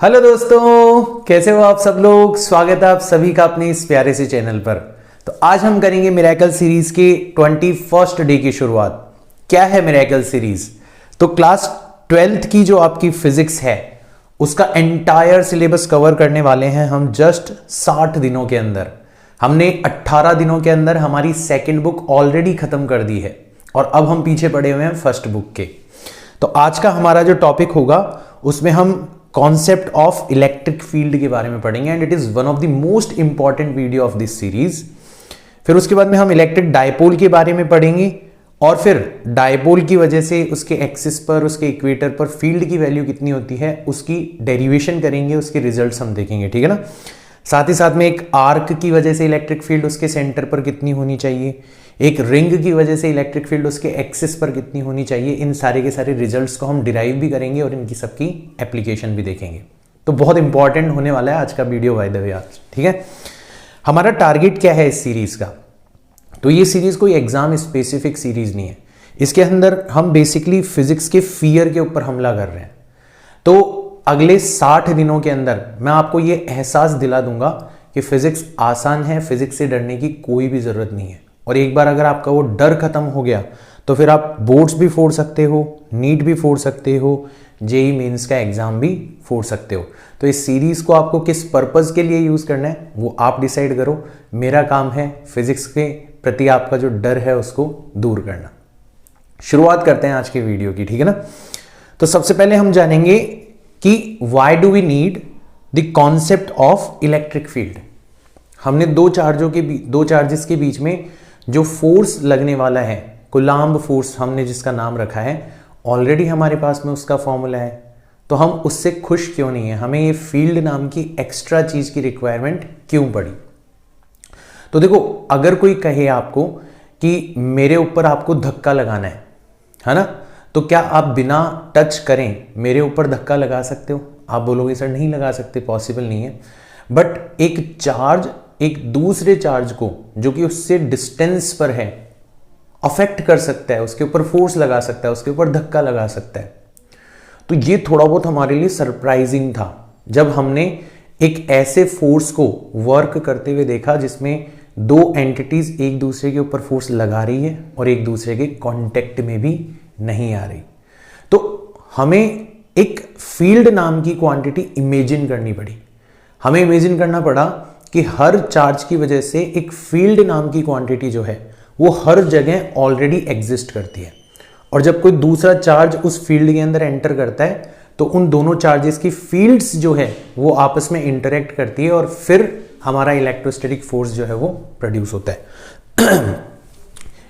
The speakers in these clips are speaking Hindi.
हेलो दोस्तों, कैसे हो आप सब लोग। स्वागत है आप सभी का अपने इस प्यारे से चैनल पर। तो आज हम करेंगे मिरेकल सीरीज के 21st डे की शुरुआत। क्या है मिरेकल सीरीज? तो क्लास 12th की जो आपकी फिजिक्स है उसका एंटायर सिलेबस कवर करने वाले हैं हम जस्ट 60 दिनों के अंदर। हमने 18 दिनों के अंदर हमारी सेकेंड बुक ऑलरेडी खत्म कर दी है और अब हम पीछे पड़े हुए हैं फर्स्ट बुक के। तो आज का हमारा जो टॉपिक होगा उसमें हम कॉन्सेप्ट ऑफ इलेक्ट्रिक फील्ड के बारे में पढ़ेंगे and it is one of the most important video of this series. फिर उसके बाद में हम इलेक्ट्रिक डायपोल के बारे में पढ़ेंगे और फिर डायपोल की वजह से उसके एक्सिस पर, उसके इक्वेटर पर फील्ड की वैल्यू कितनी होती है उसकी डेरिवेशन करेंगे, उसके रिजल्ट्स हम देखेंगे, ठीक है ना। साथ ही साथ में एक आर्क की वजह से इलेक्ट्रिक फील्ड उसके सेंटर पर कितनी होनी चाहिए, एक रिंग की वजह से इलेक्ट्रिक फील्ड उसके एक्सिस पर कितनी होनी चाहिए, इन सारे के सारे रिजल्ट्स को हम डिराइव भी करेंगे और इनकी सबकी एप्लीकेशन भी देखेंगे। तो बहुत इंपॉर्टेंट होने वाला है आज का वीडियो बाय द वे आज, ठीक है। हमारा टारगेट क्या है इस सीरीज का? तो ये सीरीज कोई एग्जाम स्पेसिफिक सीरीज नहीं है। इसके अंदर हम बेसिकली फिजिक्स के फियर के ऊपर हमला कर रहे हैं। तो अगले 60 दिनों के अंदर मैं आपको ये एहसास दिला दूंगा कि फिजिक्स आसान है, फिजिक्स से डरने की कोई भी जरूरत नहीं है। और एक बार अगर आपका वो डर खत्म हो गया तो फिर आप बोर्ड्स भी फोड़ सकते हो, नीट भी फोड़ सकते हो, जेई मेंस का एग्जाम भी फोड़ सकते हो। तो इस सीरीज को आपको किस पर्पस के लिए यूज करना है वो आप डिसाइड करो। मेरा काम है फिजिक्स के प्रति आपका जो डर है उसको दूर करना। शुरुआत करते हैं आज के वीडियो की, ठीक है ना। तो सबसे पहले हम जानेंगे कि why do we need the concept of electric field. हमने दो चार्जेस के बीच में जो फोर्स लगने वाला है, कूलाम्ब फोर्स हमने जिसका नाम रखा है, ऑलरेडी हमारे पास में उसका फॉर्मूला है। तो हम उससे खुश क्यों नहीं है? हमें ये फील्ड नाम की एक्स्ट्रा चीज की रिक्वायरमेंट क्यों पड़ी? तो देखो, अगर कोई कहे आपको कि मेरे ऊपर आपको धक्का लगाना है ना, तो क्या आप बिना टच करें मेरे ऊपर धक्का लगा सकते हो? आप बोलोगे सर नहीं लगा सकते, पॉसिबल नहीं है। बट एक चार्ज एक दूसरे चार्ज को जो कि उससे डिस्टेंस पर है अफेक्ट कर सकता है, उसके ऊपर फोर्स लगा सकता है, उसके ऊपर धक्का लगा सकता है। तो ये थोड़ा बहुत हमारे लिए सरप्राइजिंग था जब हमने एक ऐसे फोर्स को वर्क करते हुए देखा जिसमें दो एंटिटीज एक दूसरे के ऊपर फोर्स लगा रही है और एक दूसरे के कांटेक्ट में भी नहीं आ रही। तो हमें एक फील्ड नाम की क्वांटिटी इमेजिन करनी पड़ी। हमें इमेजिन करना पड़ा कि हर चार्ज की वजह से एक फील्ड नाम की क्वांटिटी जो है वो हर जगह ऑलरेडी एग्जिस्ट करती है। और जब कोई दूसरा चार्ज उस फील्ड के अंदर एंटर करता है तो उन दोनों चार्जेस की फील्ड्स जो है वो आपस में इंटरेक्ट करती है और फिर हमारा इलेक्ट्रोस्टैटिक फोर्स जो है वो प्रोड्यूस होता है।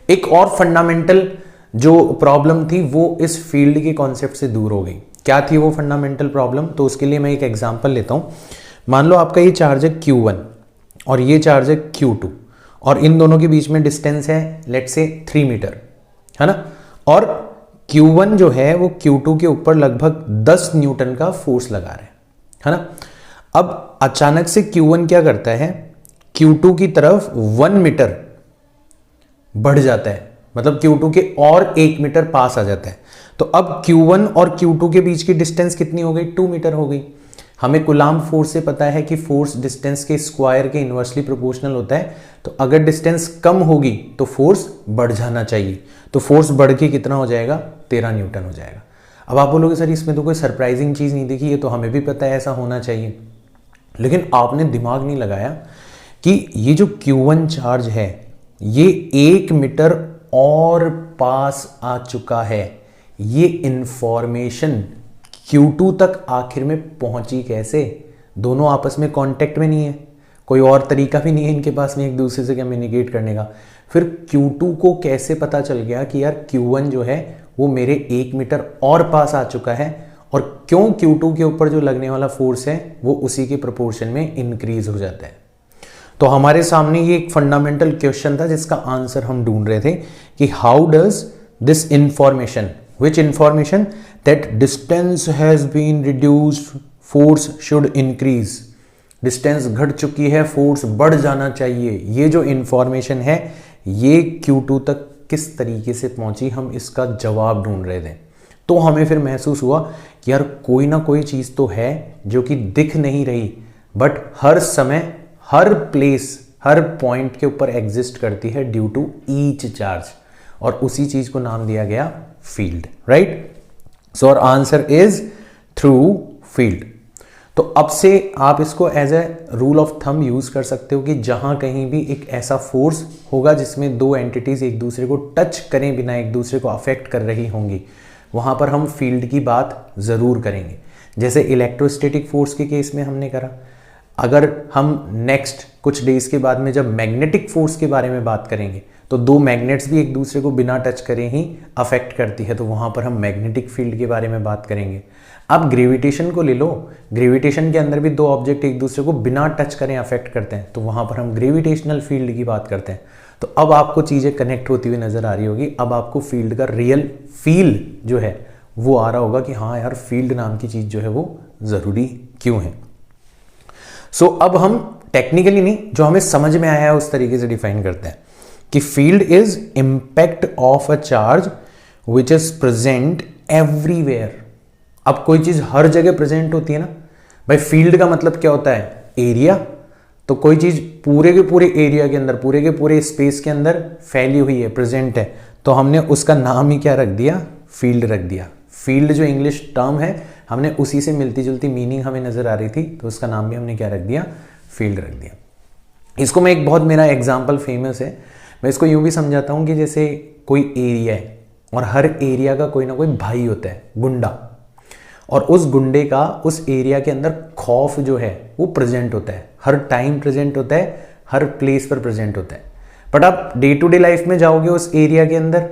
एक और फंडामेंटल जो प्रॉब्लम थी वो इस फील्ड के कॉन्सेप्ट से दूर हो गई। क्या थी वो फंडामेंटल प्रॉब्लम? तो उसके लिए मैं एक एग्जांपल लेता हूं। मान लो आपका ये चार्ज है Q1 और ये चार्ज है Q2 और इन दोनों के बीच में डिस्टेंस है लेट्स से 3 मीटर, है ना। और Q1 जो है वो Q2 के ऊपर लगभग 10 न्यूटन का फोर्स लगा रहा है ना। अब अचानक से Q1 क्या करता है, Q2 की तरफ 1 मीटर बढ़ जाता है, मतलब Q2 के और 1 मीटर पास आ जाता है। तो अब Q1 और Q2 के बीच की डिस्टेंस कितनी हो गई? 2 मीटर हो गई। हमें कूलाम्ब फोर्स से पता है कि फोर्स डिस्टेंस के स्क्वायर के इनवर्सली प्रोपोर्शनल होता है। तो अगर डिस्टेंस कम होगी तो फोर्स बढ़ जाना चाहिए। तो फोर्स बढ़ के कितना हो जाएगा? 13 न्यूटन हो जाएगा। अब आप बोलोगे सर इसमें तो कोई सरप्राइजिंग चीज नहीं देखी, ये तो हमें भी पता है ऐसा होना चाहिए। लेकिन आपने दिमाग नहीं लगाया कि ये जो Q1 चार्ज है ये 1 मीटर और पास आ चुका है। ये इंफॉर्मेशन Q2 तक आखिर में पहुंची कैसे? दोनों आपस में कांटेक्ट में नहीं है, कोई और तरीका भी नहीं है इनके पास में एक दूसरे से कम्युनिकेट करने का। फिर Q2 को कैसे पता चल गया कि यार Q1 जो है वो मेरे 1 मीटर और पास आ चुका है और क्यों Q2 के ऊपर जो लगने वाला फोर्स है वो उसी के प्रोपोर्शन में इंक्रीज हो जाता है। तो हमारे सामने ये एक फंडामेंटल क्वेश्चन था जिसका आंसर हम ढूंढ रहे थे कि how does this information, which information that distance has been reduced, force should increase, distance घट चुकी है, फोर्स बढ़ जाना चाहिए, ये जो इंफॉर्मेशन है ये Q2 तक किस तरीके से पहुंची, हम इसका जवाब ढूंढ रहे थे। तो हमें फिर महसूस हुआ कि यार कोई ना कोई चीज़ तो है जो कि दिख नहीं रही बट हर समय हर प्लेस हर पॉइंट के ऊपर एग्जिस्ट करती है ड्यू टू ईच चार्ज, और उसी चीज को नाम दिया गया field, right. So our answer is through field. तो अब से आप इसको as a rule of thumb use कर सकते हो कि जहां कहीं भी एक ऐसा फोर्स होगा जिसमें दो एंटिटीज एक दूसरे को टच करें बिना एक दूसरे को अफेक्ट कर रही होंगी, वहां पर हम फील्ड की बात जरूर करेंगे। जैसे इलेक्ट्रोस्टैटिक फोर्स के केस में हमने करा। अगर हम नेक्स्ट कुछ डेज के बाद में जब मैग्नेटिक फोर्स के बारे में बात करेंगे तो दो मैग्नेट्स भी एक दूसरे को बिना टच करे ही अफेक्ट करती है, तो वहां पर हम मैग्नेटिक फील्ड के बारे में बात करेंगे। अब ग्रेविटेशन को ले लो, ग्रेविटेशन के अंदर भी दो ऑब्जेक्ट एक दूसरे को बिना टच करें अफेक्ट करते हैं, तो वहां पर हम ग्रेविटेशनल फील्ड की बात करते हैं। तो अब आपको चीजें कनेक्ट होती हुई नजर आ रही होगी। अब आपको फील्ड का रियल फील जो है वो आ रहा होगा कि हाँ यार फील्ड नाम की चीज जो है वो जरूरी क्यों है। सो अब हम टेक्निकली नहीं, जो हमें समझ में आया है उस तरीके से डिफाइन करते हैं कि field is impact of a charge which is present everywhere. अब कोई चीज हर जगह प्रेजेंट होती है ना भाई, फील्ड का मतलब क्या होता है, एरिया। तो कोई चीज पूरे के पूरे एरिया के अंदर, पूरे के पूरे स्पेस के अंदर फैली हुई है, प्रेजेंट है, तो हमने उसका नाम ही क्या रख दिया, फील्ड रख दिया। फील्ड जो इंग्लिश टर्म है, हमने उसी से मिलती जुलती मीनिंग हमें नजर आ रही थी, तो उसका नाम भी हमने क्या रख दिया, फील्ड रख दिया। इसको मैं एक बहुत, मेरा एग्जाम्पल फेमस है, मैं इसको यूं भी समझाता हूं कि जैसे कोई एरिया है और हर एरिया का कोई ना कोई भाई होता है, गुंडा, और उस गुंडे का उस एरिया के अंदर खौफ जो है वो प्रेजेंट होता है, हर टाइम प्रेजेंट होता है, हर प्लेस पर प्रेजेंट होता है। बट आप डे टू डे लाइफ में जाओगे उस एरिया के अंदर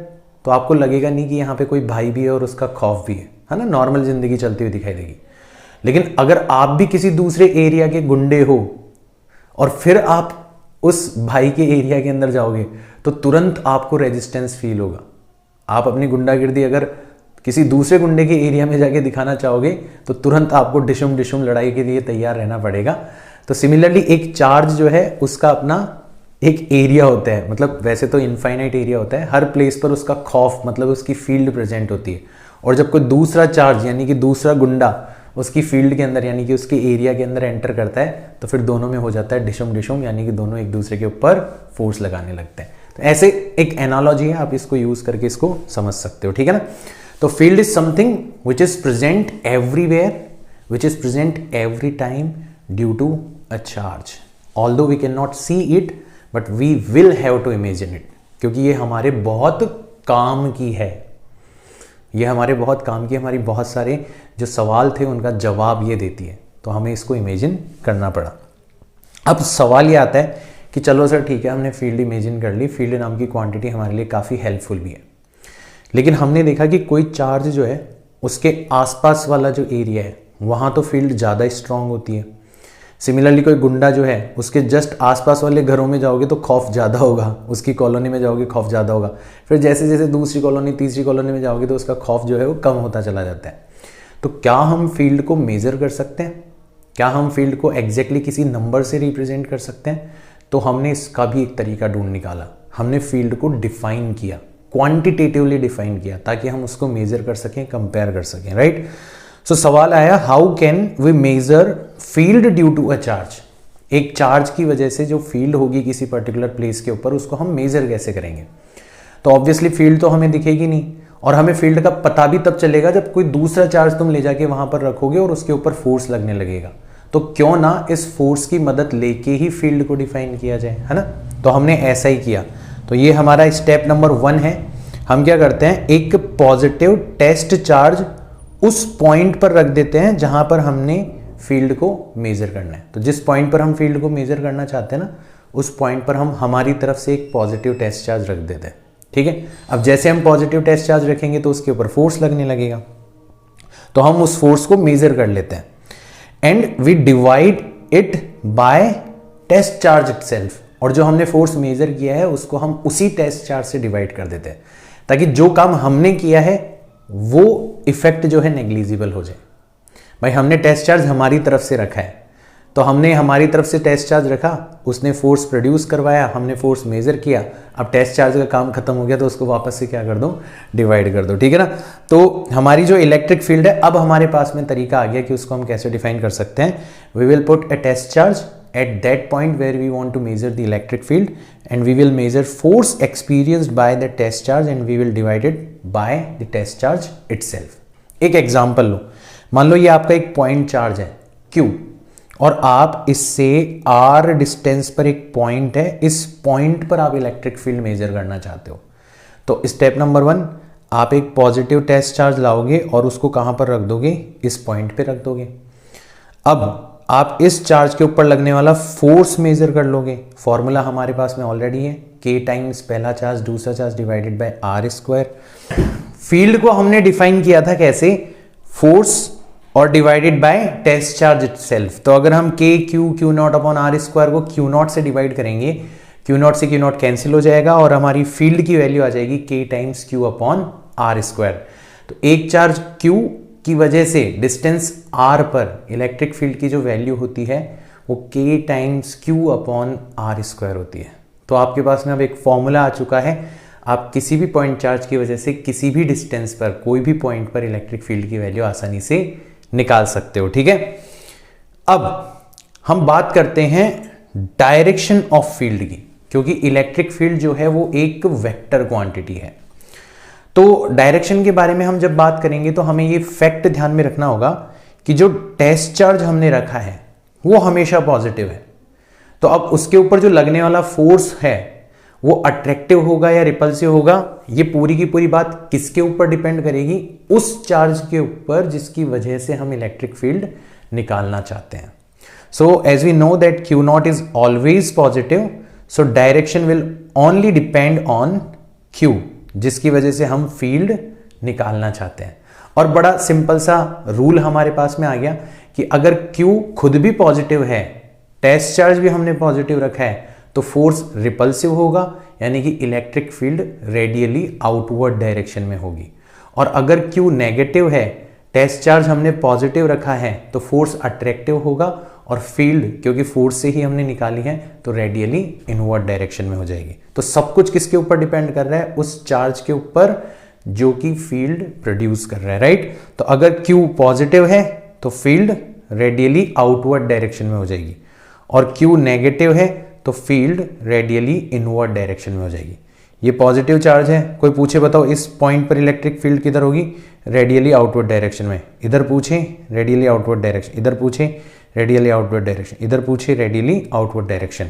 तो आपको लगेगा नहीं कि यहाँ पे कोई भाई भी है और उसका खौफ भी है ना, नॉर्मल जिंदगी चलती हुई दिखाई देगी। लेकिन अगर आप भी किसी दूसरे एरिया के गुंडे हो और फिर आप उस भाई के एरिया के अंदर जाओगे तो तुरंत आपको रेजिस्टेंस फील होगा। आप अपनी गुंडागिर्दी अगर किसी दूसरे गुंडे के एरिया में जाके दिखाना चाहोगे तो तुरंत आपको डिशुम डिशुम लड़ाई के लिए तैयार रहना पड़ेगा। तो सिमिलरली एक चार्ज जो है उसका अपना एक एरिया होता है, मतलब वैसे तो इनफाइनाइट एरिया होता है, हर प्लेस पर उसका खौफ मतलब उसकी फील्ड प्रेजेंट होती है। और जब कोई दूसरा चार्ज यानी कि दूसरा गुंडा उसकी फील्ड के अंदर यानी कि उसके एरिया के अंदर एंटर करता है तो फिर दोनों में हो जाता है डिशुम डिशुम, यानी कि दोनों एक दूसरे के ऊपर फोर्स लगाने लगते हैं। तो ऐसे एक एनालॉजी है, आप इसको यूज करके इसको समझ सकते हो, ठीक है ना। तो field is something which is present everywhere, which is present every time due to a charge. Although we can not see it but we will have to imagine it, क्योंकि ये हमारे बहुत काम की है, ये हमारे बहुत काम की, हमारी बहुत सारे जो सवाल थे उनका जवाब ये देती है, तो हमें इसको इमेजिन करना पड़ा। अब सवाल ये आता है कि चलो सर ठीक है, हमने फील्ड इमेजिन कर ली, फील्ड नाम की क्वांटिटी हमारे लिए काफ़ी हेल्पफुल भी है, लेकिन हमने देखा कि कोई चार्ज जो है उसके आसपास वाला जो एरिया है वहाँ तो फील्ड ज़्यादा स्ट्रांग होती है। सिमिलरली कोई गुंडा जो है उसके जस्ट आसपास वाले घरों में जाओगे तो खौफ ज़्यादा होगा, उसकी कॉलोनी में जाओगे खौफ ज़्यादा होगा, फिर जैसे जैसे दूसरी कॉलोनी तीसरी कॉलोनी में जाओगे तो उसका खौफ जो है वो कम होता चला जाता है। तो क्या हम फील्ड को मेज़र कर सकते हैं, क्या हम फील्ड को एग्जैक्टली किसी नंबर से रिप्रेजेंट कर सकते हैं? तो हमने इसका भी एक तरीका ढूंढ निकाला, हमने फील्ड को डिफाइन किया, क्वांटिटेटिवली डिफाइन किया ताकि हम उसको मेजर कर सकें, कंपेयर कर सकें, राइट। सो सवाल आया, how can we measure field due to a charge. एक चार्ज की वजह से जो फील्ड होगी किसी पर्टिकुलर प्लेस के ऊपर उसको हम मेजर कैसे करेंगे। तो ऑब्वियसली फील्ड तो हमें दिखेगी नहीं, और हमें फील्ड का पता भी तब चलेगा जब कोई दूसरा चार्ज तुम ले जाके वहां पर रखोगे और उसके ऊपर फोर्स लगने लगेगा। तो क्यों ना इस फोर्स की मदद लेके ही फील्ड को डिफाइन किया जाए, है ना। तो हमने ऐसा ही किया। तो ये हमारा स्टेप नंबर 1 है। हम क्या करते हैं, एक पॉजिटिव टेस्ट चार्ज उस पॉइंट पर रख देते हैं जहां पर हमने फील्ड को मेजर करना है। तो जिस पॉइंट पर हम फील्ड को मेजर करना चाहते हैं ना, उस पॉइंट पर हम हमारी तरफ से एक पॉजिटिव टेस्ट चार्ज रख देते हैं, ठीक है। अब जैसे हम पॉजिटिव टेस्ट चार्ज रखेंगे तो उसके ऊपर फोर्स लगने लगेगा, तो हम उस फोर्स को मेजर कर लेते हैं and we divide it by test charge itself. और जो हमने फोर्स मेजर किया है उसको हम उसी टेस्ट चार्ज से डिवाइड कर देते हैं ताकि जो काम हमने किया है वो इफेक्ट जो है नेग्लिजिबल हो जाए। भाई हमने टेस्ट चार्ज हमारी तरफ से रखा है, तो हमने हमारी तरफ से टेस्ट चार्ज रखा, उसने फोर्स प्रोड्यूस करवाया, हमने फोर्स मेजर किया, अब टेस्ट चार्ज का काम खत्म हो गया तो उसको वापस से क्या कर दो, डिवाइड कर दो, ठीक है ना। तो हमारी जो इलेक्ट्रिक फील्ड है, अब हमारे पास में तरीका आ गया कि उसको हम कैसे डिफाइन कर सकते हैं। We will put a test charge at that point where we want to measure the electric field and we will measure force experienced by the test charge and we will divide it by the test charge itself। एक एग्जांपल लो, मान लो ये आपका एक पॉइंट चार्ज है Q और आप इससे R डिस्टेंस पर एक पॉइंट है, इस पॉइंट पर आप इलेक्ट्रिक फील्ड मेजर करना चाहते हो। तो स्टेप नंबर 1, आप एक पॉजिटिव टेस्ट चार्ज लाओगे और उसको कहां पर रख दोगे, इस पॉइंट पे रख दोगे। अब आप इस चार्ज के ऊपर लगने वाला फोर्स मेजर कर लोगे। फॉर्मूला हमारे पास में ऑलरेडी है, K टाइम्स पहला चार्ज दूसरा charge divided by R square. Field को हमने डिफाइन किया था कैसे, फोर्स और divided by test charge itself. तो अगर हम K Q not upon R square को Q नॉट से डिवाइड करेंगे, Q नॉट से Q नॉट कैंसिल हो जाएगा और हमारी फील्ड की वैल्यू आ जाएगी K times Q upon R square. तो एक चार्ज Q की वजह से डिस्टेंस R पर इलेक्ट्रिक फील्ड की जो वैल्यू होती है वो K times Q upon R square होती है। तो आपके पास में अब एक फॉर्मूला आ चुका है, आप किसी भी पॉइंट चार्ज की वजह से किसी भी डिस्टेंस पर कोई भी पॉइंट पर इलेक्ट्रिक फील्ड की वैल्यू आसानी से निकाल सकते हो, ठीक है। अब हम बात करते हैं डायरेक्शन ऑफ फील्ड की, क्योंकि इलेक्ट्रिक फील्ड जो है वो एक वेक्टर क्वांटिटी है। तो डायरेक्शन के बारे में हम जब बात करेंगे तो हमें ये फैक्ट ध्यान में रखना होगा कि जो टेस्ट चार्ज हमने रखा है वो हमेशा पॉजिटिव है। तो अब उसके ऊपर जो लगने वाला फोर्स है वो अट्रैक्टिव होगा या रिपल्सिव होगा, ये पूरी की पूरी बात किसके ऊपर डिपेंड करेगी, उस चार्ज के ऊपर जिसकी वजह से हम इलेक्ट्रिक फील्ड निकालना चाहते हैं। So as we know that Q not is always positive, so direction will only depend on Q, जिसकी वजह से हम फील्ड निकालना चाहते हैं। और बड़ा सिंपल सा रूल हमारे पास में आ गया कि अगर Q खुद भी पॉजिटिव है, टेस्ट चार्ज भी हमने पॉजिटिव रखा है, तो फोर्स रिपल्सिव होगा, यानी कि electric field radially outward direction में होगी। और अगर Q नेगेटिव है, टेस्ट चार्ज हमने पॉजिटिव रखा है, तो फोर्स अट्रैक्टिव होगा और फील्ड क्योंकि फोर्स से ही हमने निकाली है तो रेडियली इनवर्ड डायरेक्शन में हो जाएगी। तो सब कुछ किसके ऊपर डिपेंड कर रहा है, उस चार्ज के ऊपर जो कि फील्ड प्रोड्यूस कर रहा है, राइट। तो अगर Q पॉजिटिव है तो फील्ड रेडियली आउटवर्ड डायरेक्शन में हो जाएगी, और Q नेगेटिव है तो फील्ड रेडियली इनवर्ड डायरेक्शन में हो जाएगी। ये पॉजिटिव चार्ज है, कोई पूछे बताओ इस पॉइंट पर इलेक्ट्रिक फील्ड किधर होगी, रेडियली आउटवर्ड डायरेक्शन में। इधर पूछे रेडियली आउटवर्ड डायरेक्शन, इधर पूछे रेडियली आउटवर्ड डायरेक्शन, इधर पूछे रेडियली आउटवर्ड डायरेक्शन।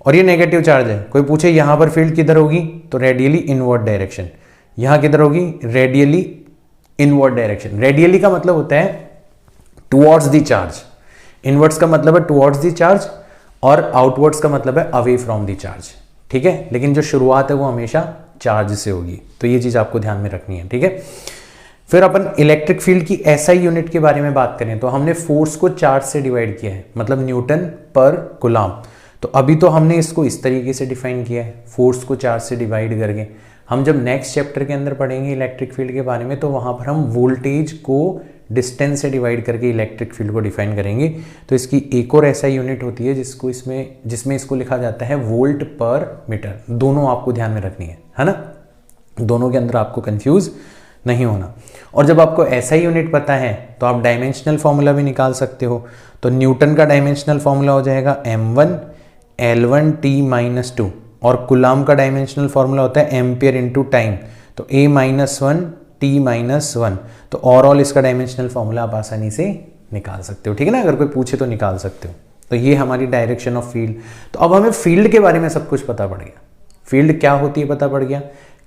और ये नेगेटिव चार्ज है, कोई पूछे यहां पर फील्ड किधर होगी, तो रेडियली इनवर्ड डायरेक्शन। यहां किधर होगी, रेडियली इनवर्ड डायरेक्शन। रेडियली का मतलब होता है टुवर्ड्स द चार्ज, इनवर्ड्स का मतलब है टुवर्ड्स द चार्ज, और आउटवर्ड्स का मतलब है अवे फ्रॉम द चार्ज, ठीक है। लेकिन जो शुरुआत है वो हमेशा चार्ज से होगी, तो ये चीज आपको ध्यान में रखनी है, ठीक है। फिर अपन इलेक्ट्रिक फील्ड की एसआई यूनिट के बारे में बात करें तो हमने फोर्स को चार्ज से डिवाइड किया है, मतलब न्यूटन पर कूलम। तो अभी तो हमने इसको इस तरीके से डिफाइन किया है, फोर्स को चार्ज से डिवाइड करके। हम जब नेक्स्ट चैप्टर के अंदर पढ़ेंगे इलेक्ट्रिक फील्ड के बारे में, तो वहां पर हम वोल्टेज को डिस्टेंस से डिवाइड करके इलेक्ट्रिक फील्ड को डिफाइन करेंगे। तो इसकी एक और एसआई यूनिट होती है जिसमें इसको लिखा जाता है वोल्ट पर मीटर। दोनों आपको ध्यान में रखनी है ना, दोनों के अंदर आपको कंफ्यूज नहीं होना। और जब आपको एसआई यूनिट पता है तो आप डायमेंशनल फॉर्मूला भी निकाल सकते हो। तो न्यूटन का डायमेंशनल फॉर्मूला हो जाएगा m1 L1 T-2, और कूलम का डायमेंशनल फॉर्मूला होता है एम्पियर इंटू टाइम, तो A-1 T-1। तो ओवरऑल इसका डायमेंशनल फॉर्मूला आप आसानी से निकाल सकते हो, ठीक है ना, अगर कोई पूछे तो निकाल सकते हो। तो ये हमारी डायरेक्शन ऑफ फील्ड। तो अब हमें फील्ड के बारे में सब कुछ पता पड़ गया, फील्ड क्या होती है पता पड़ गया,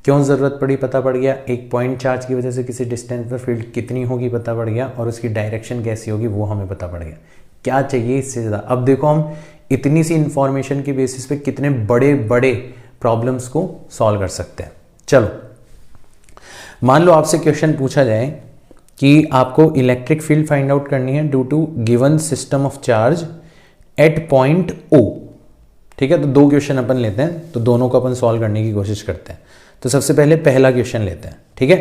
क्यों ज़रूरत पड़ी पता पड़ गया, एक पॉइंट चार्ज की वजह से किसी डिस्टेंस पर फील्ड कितनी होगी पता पड़ गया, और उसकी डायरेक्शन कैसी होगी वो हमें पता पड़ गया। क्या चाहिए इससे ज़्यादा। अब देखो हम इतनी सी इंफॉर्मेशन की बेसिस पे कितने बड़े बड़े प्रॉब्लम्स को सॉल्व कर सकते हैं। चलो मान लो आपसे क्वेश्चन पूछा जाए कि आपको इलेक्ट्रिक फील्ड फाइंड आउट करनी है due to given system of charge at point O, ठीक है। तो दो क्वेश्चन अपन लेते हैं, तो दोनों को अपन सॉल्व करने की कोशिश करते हैं। तो सबसे पहले पहला क्वेश्चन लेते हैं, ठीक है।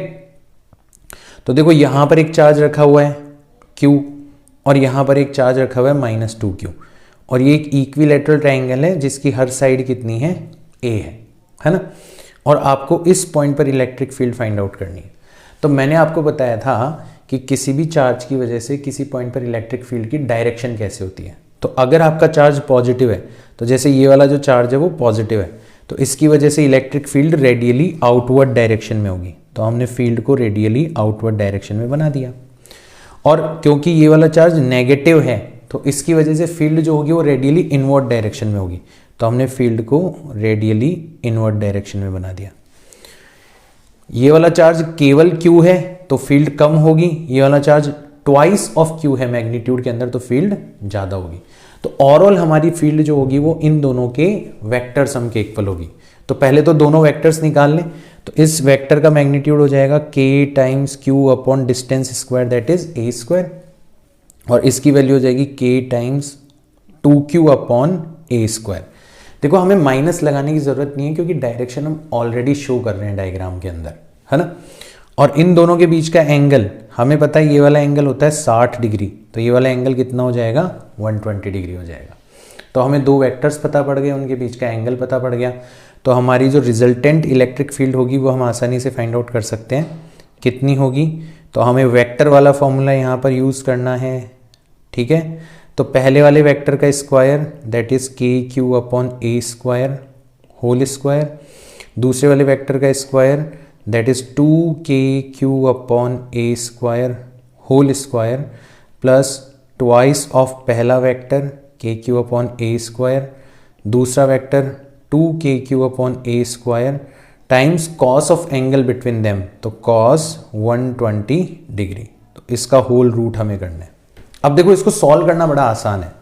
तो देखो यहां पर एक चार्ज रखा हुआ है Q, और यहाँ पर एक चार्ज रखा हुआ है -2q, और ये एक इक्विलैटरल ट्रायंगल है जिसकी हर साइड कितनी है, a है ना। और आपको इस पॉइंट पर इलेक्ट्रिक फील्ड फाइंड आउट करनी है। तो मैंने आपको बताया था कि किसी भी चार्ज की वजह से किसी पॉइंट पर इलेक्ट्रिक फील्ड की डायरेक्शन कैसे होती है। तो अगर आपका चार्ज पॉजिटिव है, तो जैसे ये वाला जो चार्ज है वो पॉजिटिव है, तो इसकी वजह से electric field radially outward direction में होगी। तो हमने फील्ड को रेडियली आउटवर्ड डायरेक्शन में बना दिया। और क्योंकि ये वाला चार्ज नेगेटिव है, तो इसकी वजह से फील्ड जो होगी वो रेडियली इनवर्ड डायरेक्शन में होगी। तो हमने फील्ड को रेडियली इनवर्ड डायरेक्शन में बना दिया। ये वाला चार्ज केवल Q है तो फील्ड कम होगी, ये वाला चार्ज ट्वाइस ऑफ Q है मैग्नीट्यूड के अंदर, तो फील्ड ज़्यादा होगी। तो ओवरऑल हमारी फील्ड जो होगी वो इन दोनों के वेक्टर सम के इक्वल होगी। तो पहले तो दोनों वेक्टर्स निकाल लें। तो इस वेक्टर का मैग्नीट्यूड हो जाएगा k times Q upon distance square, that is a square, और इसकी वैल्यू हो जाएगी k times 2Q upon a square. देखो हमें माइनस लगाने की जरूरत नहीं है क्योंकि डायरेक्शन हम ऑलरेडी शो कर रहे हैं डायग्राम के अंदर, है ना। और इन दोनों के बीच का एंगल हमें पता है, ये वाला एंगल होता है 60 डिग्री, तो ये वाला एंगल कितना हो जाएगा, 120 डिग्री हो जाएगा। तो हमें दो वेक्टर्स पता पड़ गए, उनके बीच का एंगल पता पड़ गया। तो हमारी जो रिजल्टेंट इलेक्ट्रिक फील्ड होगी वो हम आसानी से फाइंड आउट कर सकते हैं कितनी होगी। तो हमें वेक्टर वाला फॉर्मूला यहाँ पर यूज़ करना है, ठीक है। तो पहले वाले वेक्टर का square that is KQ upon a square whole square, दूसरे वाले वेक्टर का square that is 2KQ upon a square whole square plus twice of पहला vector KQ upon a square, दूसरा vector 2KQ upon a square times cos of angle between them, तो कॉस 120 डिग्री। तो इसका होल रूट हमें करना है। अब देखो इसको सॉल्व करना बड़ा आसान है।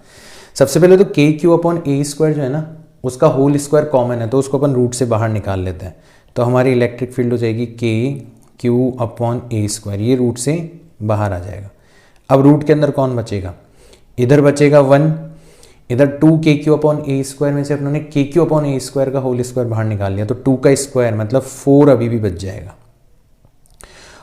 सबसे पहले तो KQ अपॉन a स्क्वायर जो है ना, उसका होल स्क्वायर कॉमन है, तो उसको अपन रूट से बाहर निकाल लेते हैं। तो हमारी इलेक्ट्रिक फील्ड हो जाएगी KQ अपॉन a स्क्वायर, ये रूट से बाहर आ जाएगा। अब रूट के अंदर कौन बचेगा, इधर बचेगा 1, इधर 2KQ अपॉन a स्क्वायर में से अपनों ने KQ अपॉन a स्क्वायर का होल स्क्वायर बाहर निकाल लिया, तो 2 का स्क्वायर मतलब 4 अभी भी बच जाएगा।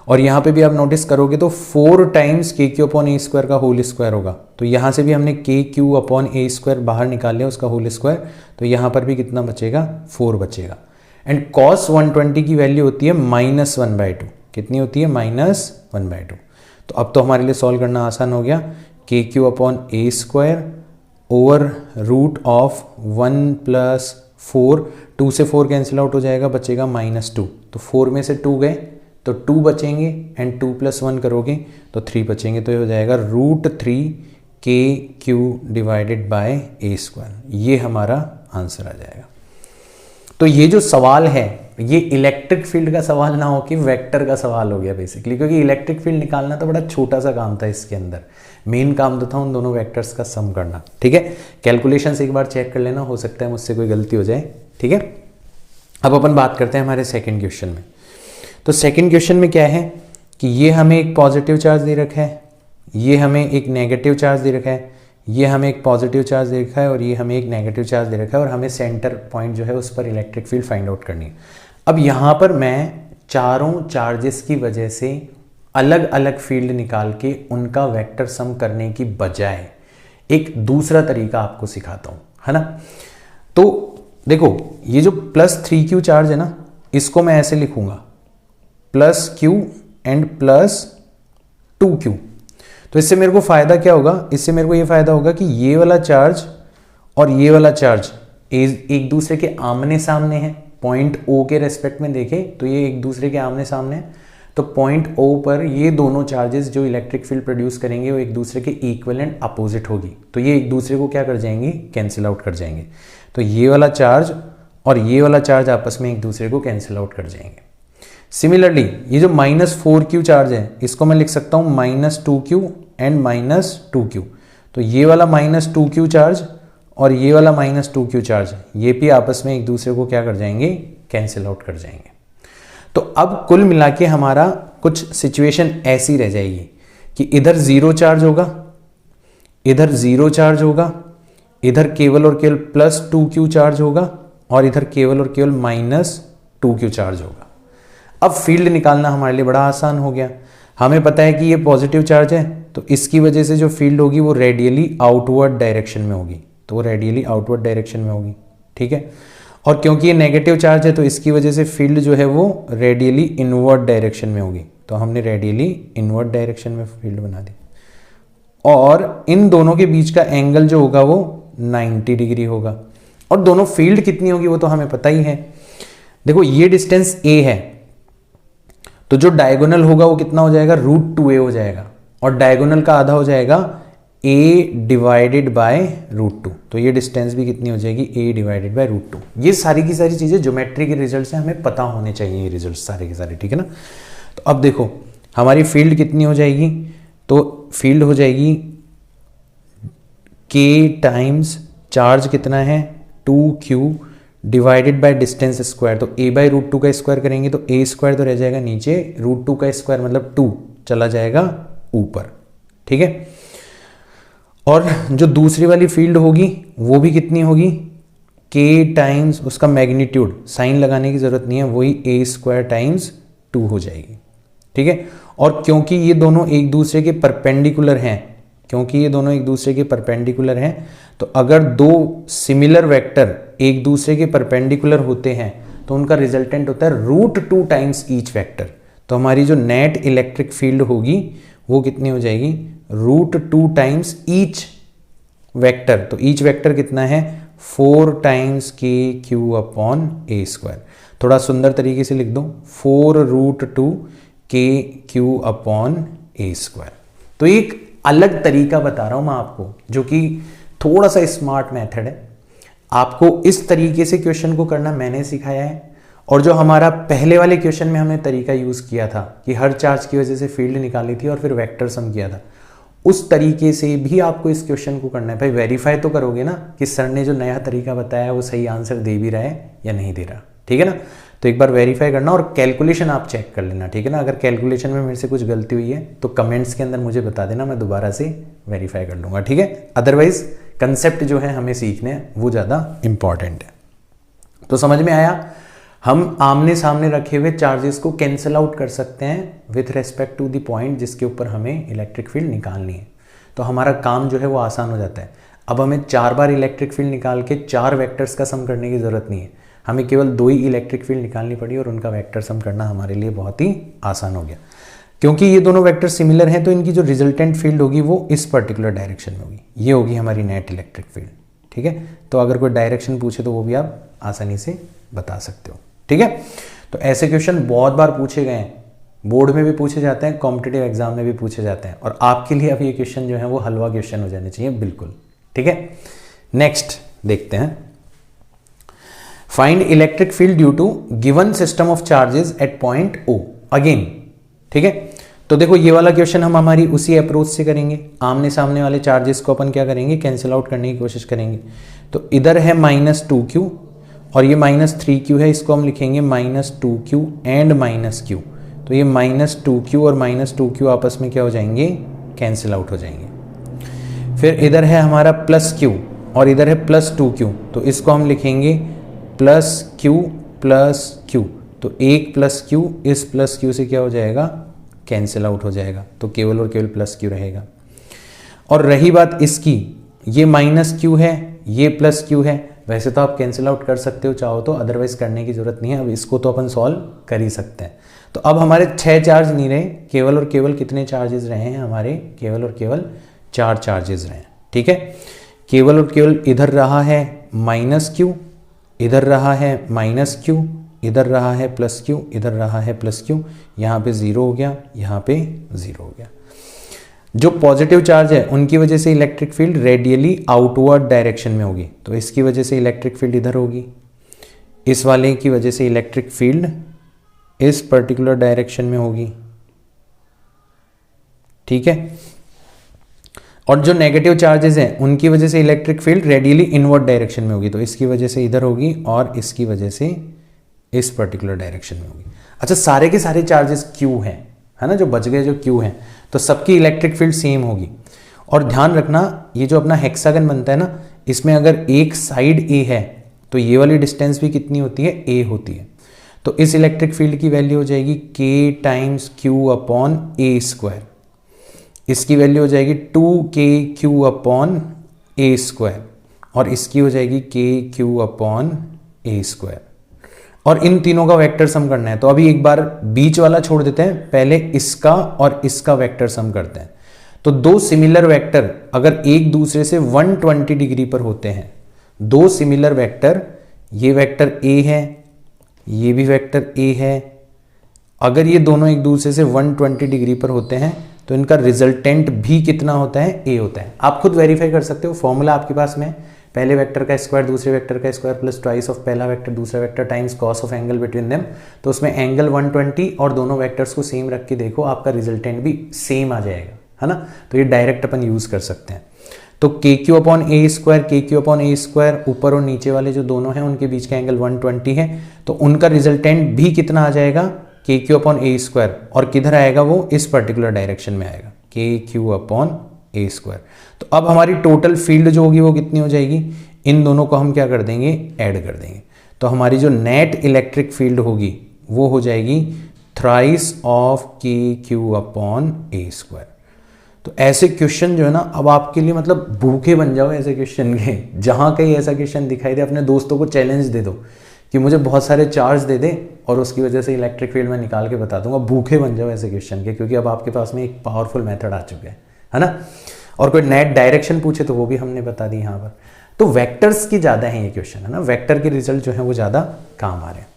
और यहाँ पे भी आप नोटिस करोगे तो 4 times KQ upon a square का होल स्क्वायर होगा। तो यहाँ से भी हमने KQ अपॉन a स्क्वायर बाहर निकाल लिया उसका होल स्क्वायर, तो यहाँ पर भी कितना बचेगा, 4 बचेगा। एंड cos 120 की वैल्यू होती है -1/2, कितनी होती है, -1/2। तो अब तो हमारे लिए सॉल्व करना आसान हो गया। KQ upon a square over root of 1 plus 4, 2 से 4 कैंसिल आउट हो जाएगा, बचेगा -2। तो 4 में से 2 गए तो 2 बचेंगे, एंड 2 + 1 करोगे तो 3 बचेंगे, तो ये हो जाएगा √3KQ divided by a square. ये हमारा आंसर आ जाएगा। तो ये जो सवाल है ये इलेक्ट्रिक फील्ड का सवाल ना हो कि वेक्टर का सवाल हो गया बेसिकली, क्योंकि इलेक्ट्रिक फील्ड निकालना तो बड़ा छोटा सा काम था इसके अंदर, मेन काम तो था उन दोनों वेक्टर्स का सम करना, ठीक है। कैलकुलेशंस एक बार चेक कर लेना, हो सकता है मुझसे कोई गलती हो जाए, ठीक है। अब अपन बात करते हैं हमारे सेकेंड क्वेश्चन में। तो सेकेंड क्वेश्चन में क्या है कि ये हमें एक पॉजिटिव चार्ज दे रखा है, ये हमें एक नेगेटिव चार्ज दे रखा है, ये हमें एक पॉजिटिव चार्ज दे रखा है और ये हमें एक नेगेटिव चार्ज दे रखा है, और हमें सेंटर पॉइंट जो है उस पर इलेक्ट्रिक फील्ड फाइंड आउट करनी है। अब यहाँ पर मैं चारों चार्जेस की वजह से अलग अलग फील्ड निकाल के उनका वेक्टर सम करने की बजाय एक दूसरा तरीका आपको सिखाता हूँ, है ना। तो देखो ये जो +3Q चार्ज है ना, इसको मैं ऐसे लिखूंगा +Q एंड +2Q। तो इससे मेरे को फ़ायदा क्या होगा, इससे मेरे को ये फ़ायदा होगा कि ये वाला चार्ज और ये वाला चार्ज एक दूसरे के आमने सामने है। पॉइंट O के रेस्पेक्ट में देखें तो ये एक दूसरे के आमने सामने है, तो पॉइंट O पर ये दोनों चार्जेस जो इलेक्ट्रिक फील्ड प्रोड्यूस करेंगे वो एक दूसरे के इक्वल एंड अपोजिट होगी, तो ये एक दूसरे को क्या कर जाएंगे, कैंसिल आउट कर जाएंगे। तो ये वाला चार्ज और ये वाला चार्ज आपस में एक दूसरे को कैंसिल आउट कर जाएंगे। सिमिलरली ये जो -4Q चार्ज है इसको मैं लिख सकता हूँ -2Q एंड -2Q। तो ये वाला -2Q चार्ज और ये वाला -2Q चार्ज ये भी आपस में एक दूसरे को क्या कर जाएंगे, कैंसिल आउट कर जाएंगे। तो अब कुल मिला के हमारा कुछ सिचुएशन ऐसी रह जाएगी कि इधर 0 चार्ज होगा, इधर 0 चार्ज होगा, इधर केवल और केवल +2Q चार्ज होगा, और इधर केवल और केवल -2Q चार्ज होगा। अब फील्ड निकालना हमारे लिए बड़ा आसान हो गया। हमें पता है कि ये पॉजिटिव चार्ज है तो इसकी वजह से जो फील्ड होगी वो रेडियली आउटवर्ड डायरेक्शन में होगी, तो वो रेडियली आउटवर्ड डायरेक्शन में होगी, ठीक है। और क्योंकि ये नेगेटिव चार्ज है तो इसकी वजह से फील्ड जो है वो रेडियली इनवर्ड डायरेक्शन में होगी, तो हमने रेडियली इनवर्ड डायरेक्शन में फील्ड बना दी। और इन दोनों के बीच का एंगल जो होगा वो 90 डिग्री होगा। और दोनों फील्ड कितनी होगी वो तो हमें पता ही है। देखो ये डिस्टेंस a है, तो जो डायगोनल होगा वो कितना हो जाएगा, √2a हो जाएगा, और डायगोनल का आधा हो जाएगा a डिवाइडेड बाय √2, तो ये डिस्टेंस भी कितनी हो जाएगी, a डिवाइडेड बाय √2। ये सारी की सारी चीजें ज्योमेट्री के रिजल्ट से हमें पता होने चाहिए, ये रिजल्ट सारे के सारे, ठीक है ना। तो अब देखो हमारी फील्ड कितनी हो जाएगी, तो फील्ड हो जाएगी k टाइम्स चार्ज कितना है 2q divided by distance square, तो a बाई √2 का स्क्वायर करेंगे तो a स्क्वायर तो रह जाएगा नीचे, √2 का स्क्वायर मतलब 2 चला जाएगा ऊपर, ठीक है। और जो दूसरी वाली फील्ड होगी वो भी कितनी होगी, k टाइम्स उसका मैग्नीट्यूड, साइन लगाने की जरूरत नहीं है, वही a स्क्वायर टाइम्स 2 हो जाएगी, ठीक है। और क्योंकि ये दोनों एक दूसरे के परपेंडिकुलर हैं, क्योंकि ये दोनों एक दूसरे के परपेंडिकुलर हैं, तो अगर दो सिमिलर वेक्टर एक दूसरे के परपेंडिकुलर होते हैं तो उनका रिजल्टेंट होता है √2 टाइम्स ईच वेक्टर। तो हमारी जो नेट इलेक्ट्रिक फील्ड होगी वो कितनी हो जाएगी, √2 टाइम्स ईच वेक्टर। तो ईच वेक्टर कितना है, 4 times KQ upon a square. थोड़ा सुंदर तरीके से लिख दो, 4√2 KQ अपॉन a स्क्वायर। तो एक अलग तरीका बता रहा हूं मैं आपको, जो कि थोड़ा सा स्मार्ट मेथड है। आपको इस तरीके से क्वेश्चन को करना मैंने सिखाया है, और जो हमारा पहले वाले क्वेश्चन में हमने तरीका यूज किया था कि हर चार्ज की वजह से फील्ड निकाली थी और फिर वेक्टर सम किया था, उस तरीके से भी आपको इस क्वेश्चन को करना है। भाई वेरीफाई तो करोगे ना कि सर ने जो नया तरीका बताया है वो सही आंसर दे भी रहा है या नहीं दे रहा, ठीक है ना। तो एक बार वेरीफाई करना और कैलकुलेशन आप चेक कर लेना, ठीक है ना। अगर कैलकुलेशन में मेरे से कुछ गलती हुई है तो कमेंट्स के अंदर मुझे बता देना, मैं दोबारा से वेरीफाई कर लूँगा, ठीक है। अदरवाइज कंसेप्ट जो है हमें सीखने हैं वो ज़्यादा इंपॉर्टेंट है। तो समझ में आया, हम आमने सामने रखे हुए चार्जेस को कैंसिल आउट कर सकते हैं with respect to the point जिसके ऊपर हमें इलेक्ट्रिक फील्ड निकालनी है। तो हमारा काम जो है वो आसान हो जाता है। अब हमें 4 बार इलेक्ट्रिक फील्ड निकाल के 4 वेक्टर्स का सम करने की ज़रूरत नहीं है, हमें केवल 2 ही इलेक्ट्रिक फील्ड निकालनी पड़ी और उनका वेक्टर सम करना हमारे लिए बहुत ही आसान हो गया। क्योंकि ये दोनों वेक्टर सिमिलर हैं तो इनकी जो रिजल्टेंट फील्ड होगी वो इस पर्टिकुलर डायरेक्शन में होगी, ये होगी हमारी नेट इलेक्ट्रिक फील्ड, ठीक है। तो अगर कोई डायरेक्शन पूछे तो वो भी आप आसानी से बता सकते हो, ठीक है। तो ऐसे क्वेश्चन बहुत बार पूछे गए हैं, बोर्ड में भी पूछे जाते हैं, कॉम्पिटिटिव एग्जाम में भी पूछे जाते हैं, और आपके लिए अब ये क्वेश्चन जो है वो हलवा क्वेश्चन हो जाने चाहिए, बिल्कुल, ठीक है। नेक्स्ट देखते हैं, find electric field due to given system of charges at point O again, ठीक है। तो देखो ये वाला क्वेश्चन हम हमारी उसी अप्रोच से करेंगे, आमने सामने वाले चार्जेस को अपन क्या करेंगे, कैंसिल आउट करने की कोशिश करेंगे। तो इधर है -2q और ये -3q है, इसको हम लिखेंगे -2q एंड -q। तो ये -2q और -2q आपस में क्या हो जाएंगे, कैंसिल आउट हो जाएंगे। फिर इधर है हमारा +q और इधर है +2q, तो इसको हम लिखेंगे +q, तो एक +q इस +q से क्या हो जाएगा, कैंसिल आउट हो जाएगा, तो केवल और केवल +q रहेगा। और रही बात इसकी, ये -q है, ये +q है, वैसे तो आप कैंसिल आउट कर सकते हो चाहो तो, अदरवाइज करने की जरूरत नहीं है। अब इसको तो अपन सॉल्व कर ही सकते हैं। तो अब हमारे 6 चार्ज नहीं रहे, केवल और केवल कितने चार्जेस रहे हैं हमारे, केवल और केवल 4 चार्जेस रहे हैं, ठीक है। केवल और केवल इधर रहा है -q, इधर रहा है -q, इधर रहा है +q, इधर रहा है +q, यहाँ पे 0 हो गया, यहाँ पे 0 हो गया। जो पॉजिटिव चार्ज है उनकी वजह से electric field radially outward direction में होगी, तो इसकी वजह से इलेक्ट्रिक फील्ड इधर होगी, इस वाले की वजह से इलेक्ट्रिक फील्ड इस पर्टिकुलर डायरेक्शन में होगी, ठीक है। और जो नेगेटिव चार्जेस हैं उनकी वजह से electric field radially inward direction में होगी, तो इसकी वजह से इधर होगी और इसकी वजह से इस पर्टिकुलर डायरेक्शन में होगी। अच्छा, सारे के सारे चार्जेस Q हैं, है ना, जो बच गए जो Q हैं, तो सबकी इलेक्ट्रिक फील्ड सेम होगी। और ध्यान रखना, ये जो अपना हेक्सागन बनता है ना, इसमें अगर एक साइड A है तो ये वाली डिस्टेंस भी कितनी होती है, A होती है। तो इस इलेक्ट्रिक फील्ड की वैल्यू हो जाएगी K times Q upon A square. इसकी वैल्यू हो जाएगी 2kq/a², और इसकी हो जाएगी kq/a², और इन तीनों का वेक्टर सम करना है। तो अभी एक बार बीच वाला छोड़ देते हैं, पहले इसका और इसका वेक्टर सम करते हैं। तो दो सिमिलर वेक्टर अगर एक दूसरे से 120 डिग्री पर होते हैं, दो सिमिलर वेक्टर, ये वेक्टर a है, ये भी वेक्टर a है, अगर ये दोनों एक दूसरे से 120 डिग्री पर होते हैं तो इनका रिजल्टेंट भी कितना होता है, a होता है। आप खुद वेरीफाई कर सकते हो, फॉर्मूला आपके पास में, पहले वेक्टर का स्क्वायर दूसरे वेक्टर का स्क्वायर प्लस ट्वाइस ऑफ पहला वेक्टर दूसरा vector times cos of angle between them. तो उसमें एंगल 120 और दोनों वेक्टर्स को सेम रख के देखो, आपका रिजल्टेंट भी सेम आ जाएगा, है ना। तो ये डायरेक्ट अपन यूज कर सकते हैं। तो kq/a², ऊपर और नीचे वाले जो दोनों हैं उनके बीच का एंगल 120 है, तो उनका रिजल्टेंट भी कितना आ जाएगा, kq/a², और किधर आएगा वो, इस पर्टिकुलर डायरेक्शन में आएगा, kq/a²। तो अब हमारी टोटल फील्ड जो होगी वो कितनी हो जाएगी, इन दोनों को हम क्या कर देंगे, ऐड कर देंगे। तो हमारी जो नेट इलेक्ट्रिक फील्ड होगी वो हो जाएगी थ्राइस ऑफ kq/a²। तो ऐसे क्वेश्चन जो है ना, अब आपके लिए मतलब भूखे बन जाओ ऐसे क्वेश्चन के। जहां कहीं ऐसा क्वेश्चन दिखाई दे, अपने दोस्तों को चैलेंज दे दो कि मुझे बहुत सारे चार्ज दे दे और उसकी वजह से इलेक्ट्रिक फील्ड में निकाल के बता दूंगा। भूखे बन जाओ ऐसे क्वेश्चन के, क्योंकि अब आपके पास में एक पावरफुल मेथड आ चुका है ना। और कोई नेट डायरेक्शन पूछे तो वो भी हमने बता दी यहाँ पर। तो वेक्टर्स की ज़्यादा है ये क्वेश्चन, है ना, वेक्टर के रिजल्ट जो है वो ज़्यादा काम आ रहे हैं।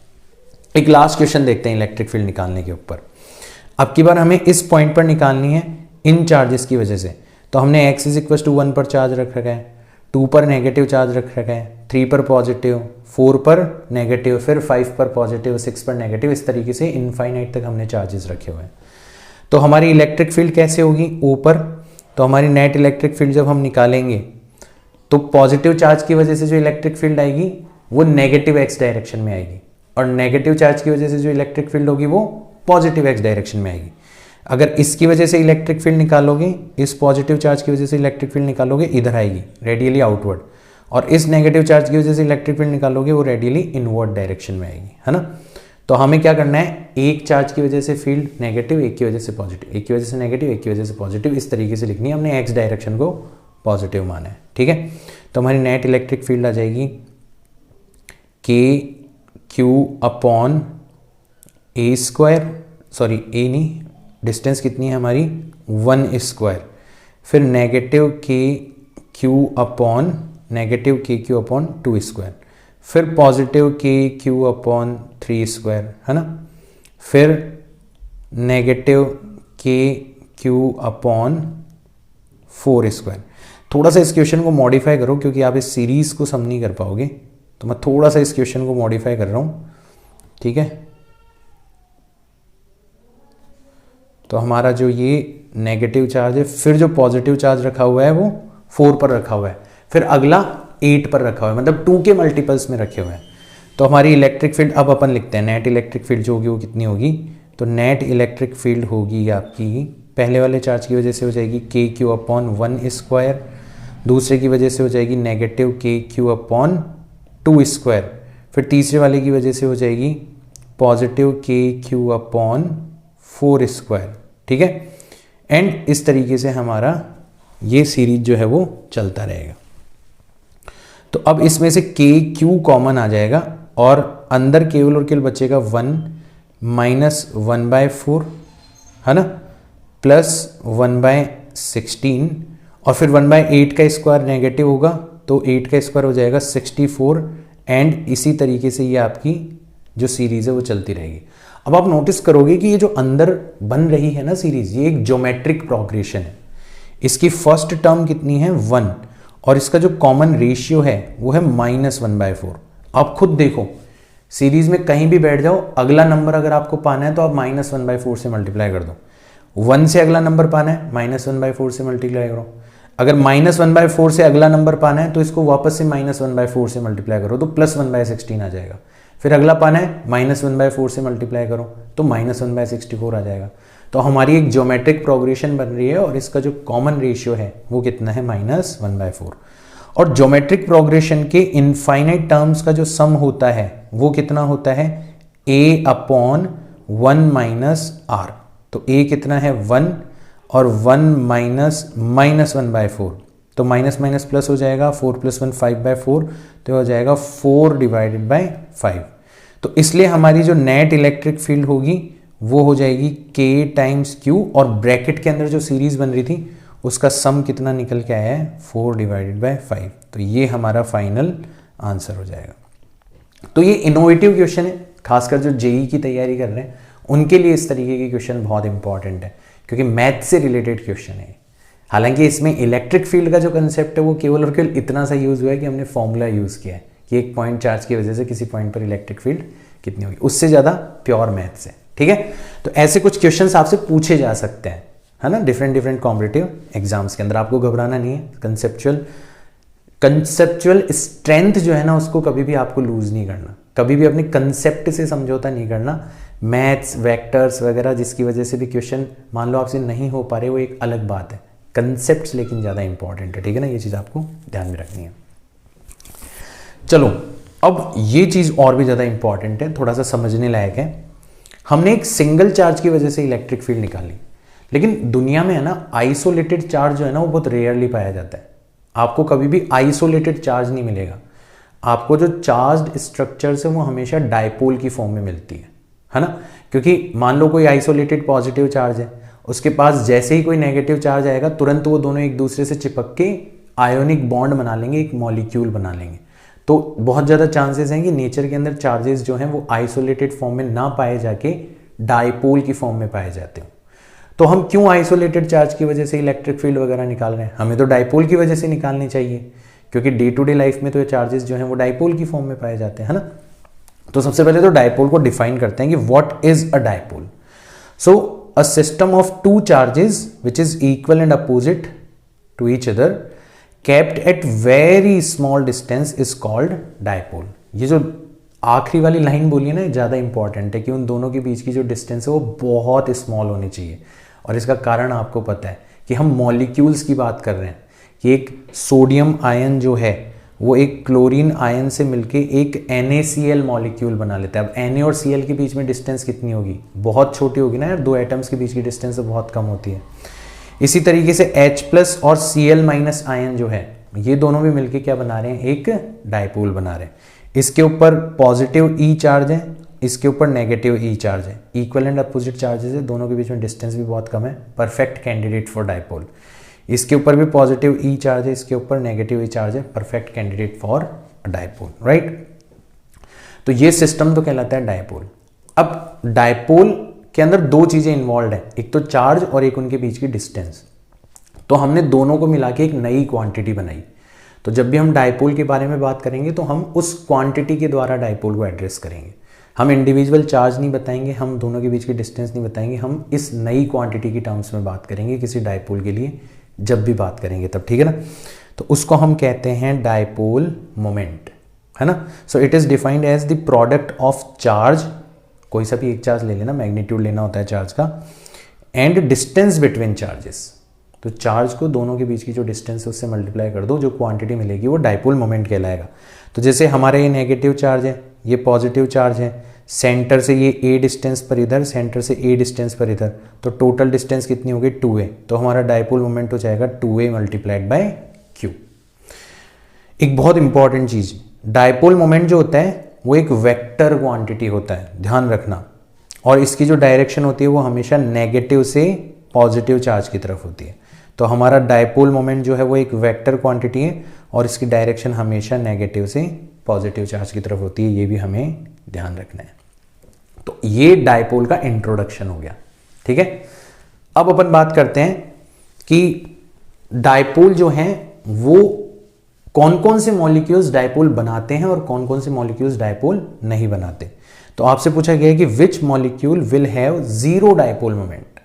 एक लास्ट क्वेश्चन देखते हैं इलेक्ट्रिक फील्ड निकालने के ऊपर। अब की बार हमें इस पॉइंट पर निकालनी है इन चार्जेस की वजह से। तो हमने x = 1 पर चार्ज रख रखा है, 2 पर नेगेटिव चार्ज रख रखा है, 3 पर पॉजिटिव, 4 पर नेगेटिव, फिर 5 पर पॉजिटिव, 6 पर नेगेटिव, इस तरीके से इनफाइनाइट तक हमने चार्जेस रखे हुए हैं। तो हमारी इलेक्ट्रिक फील्ड कैसे होगी, ऊपर। तो हमारी नेट इलेक्ट्रिक फील्ड जब हम निकालेंगे तो पॉजिटिव चार्ज की वजह से जो इलेक्ट्रिक फील्ड आएगी वो नेगेटिव x डायरेक्शन में आएगी, और नेगेटिव चार्ज की वजह से जो इलेक्ट्रिक फील्ड होगी वो पॉजिटिव x डायरेक्शन में आएगी। अगर इसकी वजह से इलेक्ट्रिक फील्ड निकालोगे, इस पॉजिटिव चार्ज की वजह से इलेक्ट्रिक फील्ड निकालोगे, इधर आएगी रेडियली आउटवर्ड, और इस नेगेटिव चार्ज की वजह से इलेक्ट्रिक फील्ड निकालोगे वो रेडियली इनवर्ड डायरेक्शन में आएगी, है ना। तो हमें क्या करना है, एक चार्ज की वजह से फील्ड नेगेटिव, एक की वजह से पॉजिटिव, एक की वजह से नेगेटिव, एक की वजह से पॉजिटिव, इस तरीके से लिखनी है। हमने एक्स डायरेक्शन को पॉजिटिव माना है, ठीक है। तो हमारी नेट इलेक्ट्रिक फील्ड आ जाएगी kq/a², सॉरी a नहीं, डिस्टेंस कितनी है हमारी 1², फिर नेगेटिव kq/2², फिर पॉजिटिव kq/3², है ना, फिर नेगेटिव kq/4²। थोड़ा सा इस क्वेश्चन को मॉडिफाई करो, क्योंकि आप इस सीरीज को सम नहीं कर पाओगे, तो मैं थोड़ा सा इस क्वेश्चन को मॉडिफाई कर रहा हूं, ठीक है। तो हमारा जो ये नेगेटिव चार्ज है, फिर जो पॉजिटिव चार्ज रखा हुआ है वो 4 पर रखा हुआ है, फिर अगला 8 पर रखा हुआ है, मतलब 2 के मल्टीपल्स में रखे हुए हैं। तो हमारी इलेक्ट्रिक फील्ड अब अपन लिखते हैं, नेट इलेक्ट्रिक फील्ड जो होगी वो कितनी होगी। तो नेट इलेक्ट्रिक फील्ड होगी आपकी, पहले वाले चार्ज की वजह से हो जाएगी kq/1², दूसरे की वजह से हो जाएगी नेगेटिव kq/2², फिर तीसरे वाले की वजह से हो जाएगी पॉजिटिव kq/4², ठीक है। एंड इस तरीके से हमारा ये सीरीज जो है वो चलता रहेगा। तो अब इसमें से kq कॉमन आ जाएगा, और अंदर केवल और केवल बचेगा 1 - 1/4, है ना, प्लस 1/16, और फिर 1/8 का स्क्वायर नेगेटिव होगा, तो 8 का स्क्वायर हो जाएगा 64, एंड इसी तरीके से ये आपकी जो सीरीज है वो चलती रहेगी। अब आप नोटिस करोगे कि ये जो अंदर बन रही है ना सीरीज, ये एक ज्योमेट्रिक प्रोग्रेशन है। इसकी फर्स्ट टर्म कितनी है 1, और इसका जो कॉमन रेशियो है वो है -1/4। आप खुद देखो, सीरीज में कहीं भी बैठ जाओ, अगला नंबर अगर आपको पाना है तो आप -1/4 से मल्टीप्लाई कर दो। 1 से अगला नंबर पाना है, -1/4 से मल्टीप्लाई करो। अगर -1/4 से अगला नंबर पाना है तो इसको वापस से -1/4 से मल्टीप्लाई करो, तो +1/16 आ जाएगा। फिर अगला पाना है, -1/4 से मल्टीप्लाई करो तो -1/64 आ जाएगा। तो हमारी एक ज्योमेट्रिक प्रोग्रेशन बन रही है, और इसका जो कॉमन रेशियो है वो कितना है -1/4। और ज्योमेट्रिक प्रोग्रेशन के इनफाइनाइट टर्म्स का जो सम होता है वो कितना होता है, a/1 - r। तो a कितना है 1, और 1 -1/4, तो माइनस माइनस प्लस हो जाएगा, 4 + 1 5/4, तो हो जाएगा 4/5। तो इसलिए हमारी जो नेट इलेक्ट्रिक फील्ड होगी वो हो जाएगी K × Q, और ब्रैकेट के अंदर जो सीरीज बन रही थी उसका सम कितना निकल के आया है, 4/5। तो ये हमारा फाइनल आंसर हो जाएगा। तो ये इनोवेटिव क्वेश्चन है, खासकर जो जेई की तैयारी कर रहे हैं उनके लिए इस तरीके के क्वेश्चन बहुत इंपॉर्टेंट है, क्योंकि मैथ से रिलेटेड क्वेश्चन है। हालांकि इसमें इलेक्ट्रिक फील्ड का जो कंसेप्ट है वो केवल और केवल इतना सा यूज हुआ है कि हमने फॉर्मूला यूज किया है कि एक पॉइंट चार्ज की वजह से किसी पॉइंट पर इलेक्ट्रिक फील्ड कितनी होगी, उससे ज्यादा प्योर मैथ्स है। ठीक है, तो ऐसे कुछ क्वेश्चंस आपसे पूछे जा सकते हैं, है ना, डिफरेंट कॉम्पिटिटिव एग्जाम्स के अंदर। आपको घबराना नहीं है, कंसेप्चुअल स्ट्रेंथ जो है ना उसको कभी भी आपको लूज नहीं करना, कभी भी अपने कंसेप्ट से समझौता नहीं करना। मैथ्स, वेक्टर्स वगैरह जिसकी वजह से भी क्वेश्चन मान लो आपसे नहीं हो पा रहे, वो एक अलग बात है, कंसेप्ट्स लेकिन ज़्यादा इंपॉर्टेंट है। ठीक है ना, ये चीज़ आपको ध्यान में रखनी है। चलो, अब ये चीज़ और भी ज़्यादा इंपॉर्टेंट है, थोड़ा सा समझने लायक है। हमने एक सिंगल चार्ज की वजह से इलेक्ट्रिक फील्ड निकाली, लेकिन दुनिया में है ना आइसोलेटेड चार्ज जो है ना वो बहुत रेयरली पाया जाता है। आपको कभी भी आइसोलेटेड चार्ज नहीं मिलेगा, आपको जो चार्ज्ड स्ट्रक्चर्स है वो हमेशा डायपोल की फॉर्म में मिलती है ना। क्योंकि मान लो कोई आइसोलेटेड पॉजिटिव चार्ज है, उसके पास जैसे ही कोई नेगेटिव चार्ज आएगा तुरंत वो दोनों एक दूसरे से चिपक के आयोनिक बॉन्ड बना लेंगे, एक मॉलिक्यूल बना लेंगे। तो बहुत ज़्यादा चांसेस हैं कि नेचर के अंदर चार्जेस जो हैं वो आइसोलेटेड फॉर्म में ना पाए जाके डायपोल की फॉर्म में पाए जाते हो। तो हम क्यों आइसोलेटेड चार्ज की वजह से इलेक्ट्रिक फील्ड वगैरह निकाल रहे हैं? हमें तो डायपोल की वजह से निकालनी चाहिए, क्योंकि डे टू डे लाइफ में तो ये चार्जेस जो हैं वो डायपोल की फॉर्म में पाए जाते हैं, है ना। तो सबसे पहले तो डायपोल को डिफाइन करते हैं कि what is a dipole. So a system of two charges which is equal and opposite to each other kept at very small distance is called dipole. ये जो आखिरी वाली लाइन बोली है ना, ज़्यादा इंपॉर्टेंट है कि उन दोनों के बीच की जो डिस्टेंस है वो बहुत स्मॉल होनी चाहिए। और इसका कारण आपको पता है कि हम मॉलिक्यूल्स की बात कर रहे हैं कि एक सोडियम आयन जो है वो एक क्लोरीन आयन से मिलके एक NaCl मॉलिक्यूल बना लेता है। अब Na और Cl के बीच में डिस्टेंस कितनी होगी? बहुत छोटी होगी ना यार, दो एटम्स के बीच की डिस्टेंस तो बहुत कम होती है। इसी तरीके से H+ और Cl- आयन जो है ये दोनों भी मिलके क्या बना रहे हैं? एक डायपोल बना रहे हैं। इसके ऊपर पॉजिटिव E चार्ज है, इसके ऊपर नेगेटिव E चार्ज है, इक्वल एंड अपोजिट चार्जेस है, दोनों के बीच में डिस्टेंस भी बहुत कम है, परफेक्ट कैंडिडेट फॉर डायपोल। इसके ऊपर भी पॉजिटिव E चार्ज है, इसके ऊपर नेगेटिव E चार्ज है, perfect candidate for dipole, right. तो ये सिस्टम तो कहलाता है डायपोल। अब डायपोल के अंदर दो चीजें इन्वॉल्व है, एक तो चार्ज और एक उनके बीच की डिस्टेंस। तो हमने दोनों को मिला के एक नई क्वांटिटी बनाई। तो जब भी हम डायपोल के बारे में बात करेंगे तो हम उस क्वांटिटी के द्वारा डायपोल को एड्रेस करेंगे। हम इंडिविजुअल चार्ज नहीं बताएंगे, हम दोनों के बीच की डिस्टेंस नहीं बताएंगे, हम इस नई क्वांटिटी की टर्म्स में बात करेंगे किसी डायपोल के लिए जब भी बात करेंगे तब, ठीक है ना। तो उसको हम कहते हैं डायपोल मोमेंट, है ना। So it is defined as the product of charge, कोई सा भी एक चार्ज ले लेना, मैग्नीट्यूड लेना होता है चार्ज का, एंड डिस्टेंस बिटवीन चार्जेस। तो चार्ज को दोनों के बीच की जो डिस्टेंस है उससे मल्टीप्लाई कर दो, जो क्वांटिटी मिलेगी वो डायपोल मोमेंट कहलाएगा। तो जैसे हमारे ये नेगेटिव चार्ज है, ये पॉजिटिव चार्ज है, सेंटर से ये A डिस्टेंस पर इधर, सेंटर से A डिस्टेंस पर इधर, तो टोटल डिस्टेंस कितनी होगी? 2a। तो हमारा डायपोल मोमेंट हो जाएगा 2a मल्टीप्लाइड बाय q। एक बहुत इंपॉर्टेंट चीज, डायपोल मोमेंट जो होता है वो एक वेक्टर क्वांटिटी होता है, ध्यान रखना। और इसकी जो डायरेक्शन होती है वो हमेशा नेगेटिव से पॉजिटिव चार्ज की तरफ होती है। तो हमारा डायपोल मोमेंट जो है वो एक वेक्टर क्वांटिटी है और इसकी डायरेक्शन हमेशा नेगेटिव से पॉजिटिव चार्ज की तरफ होती है, ये भी हमें ध्यान रखना है। तो ये डायपोल का इंट्रोडक्शन हो गया, ठीक है। अब अपन बात करते हैं कि डायपोल जो है वो कौन कौन से मॉलिक्यूल्स डायपोल बनाते हैं और कौन कौन से मॉलिक्यूल्स डायपोल नहीं बनाते। तो आपसे पूछा गया है कि which molecule will have zero dipole moment,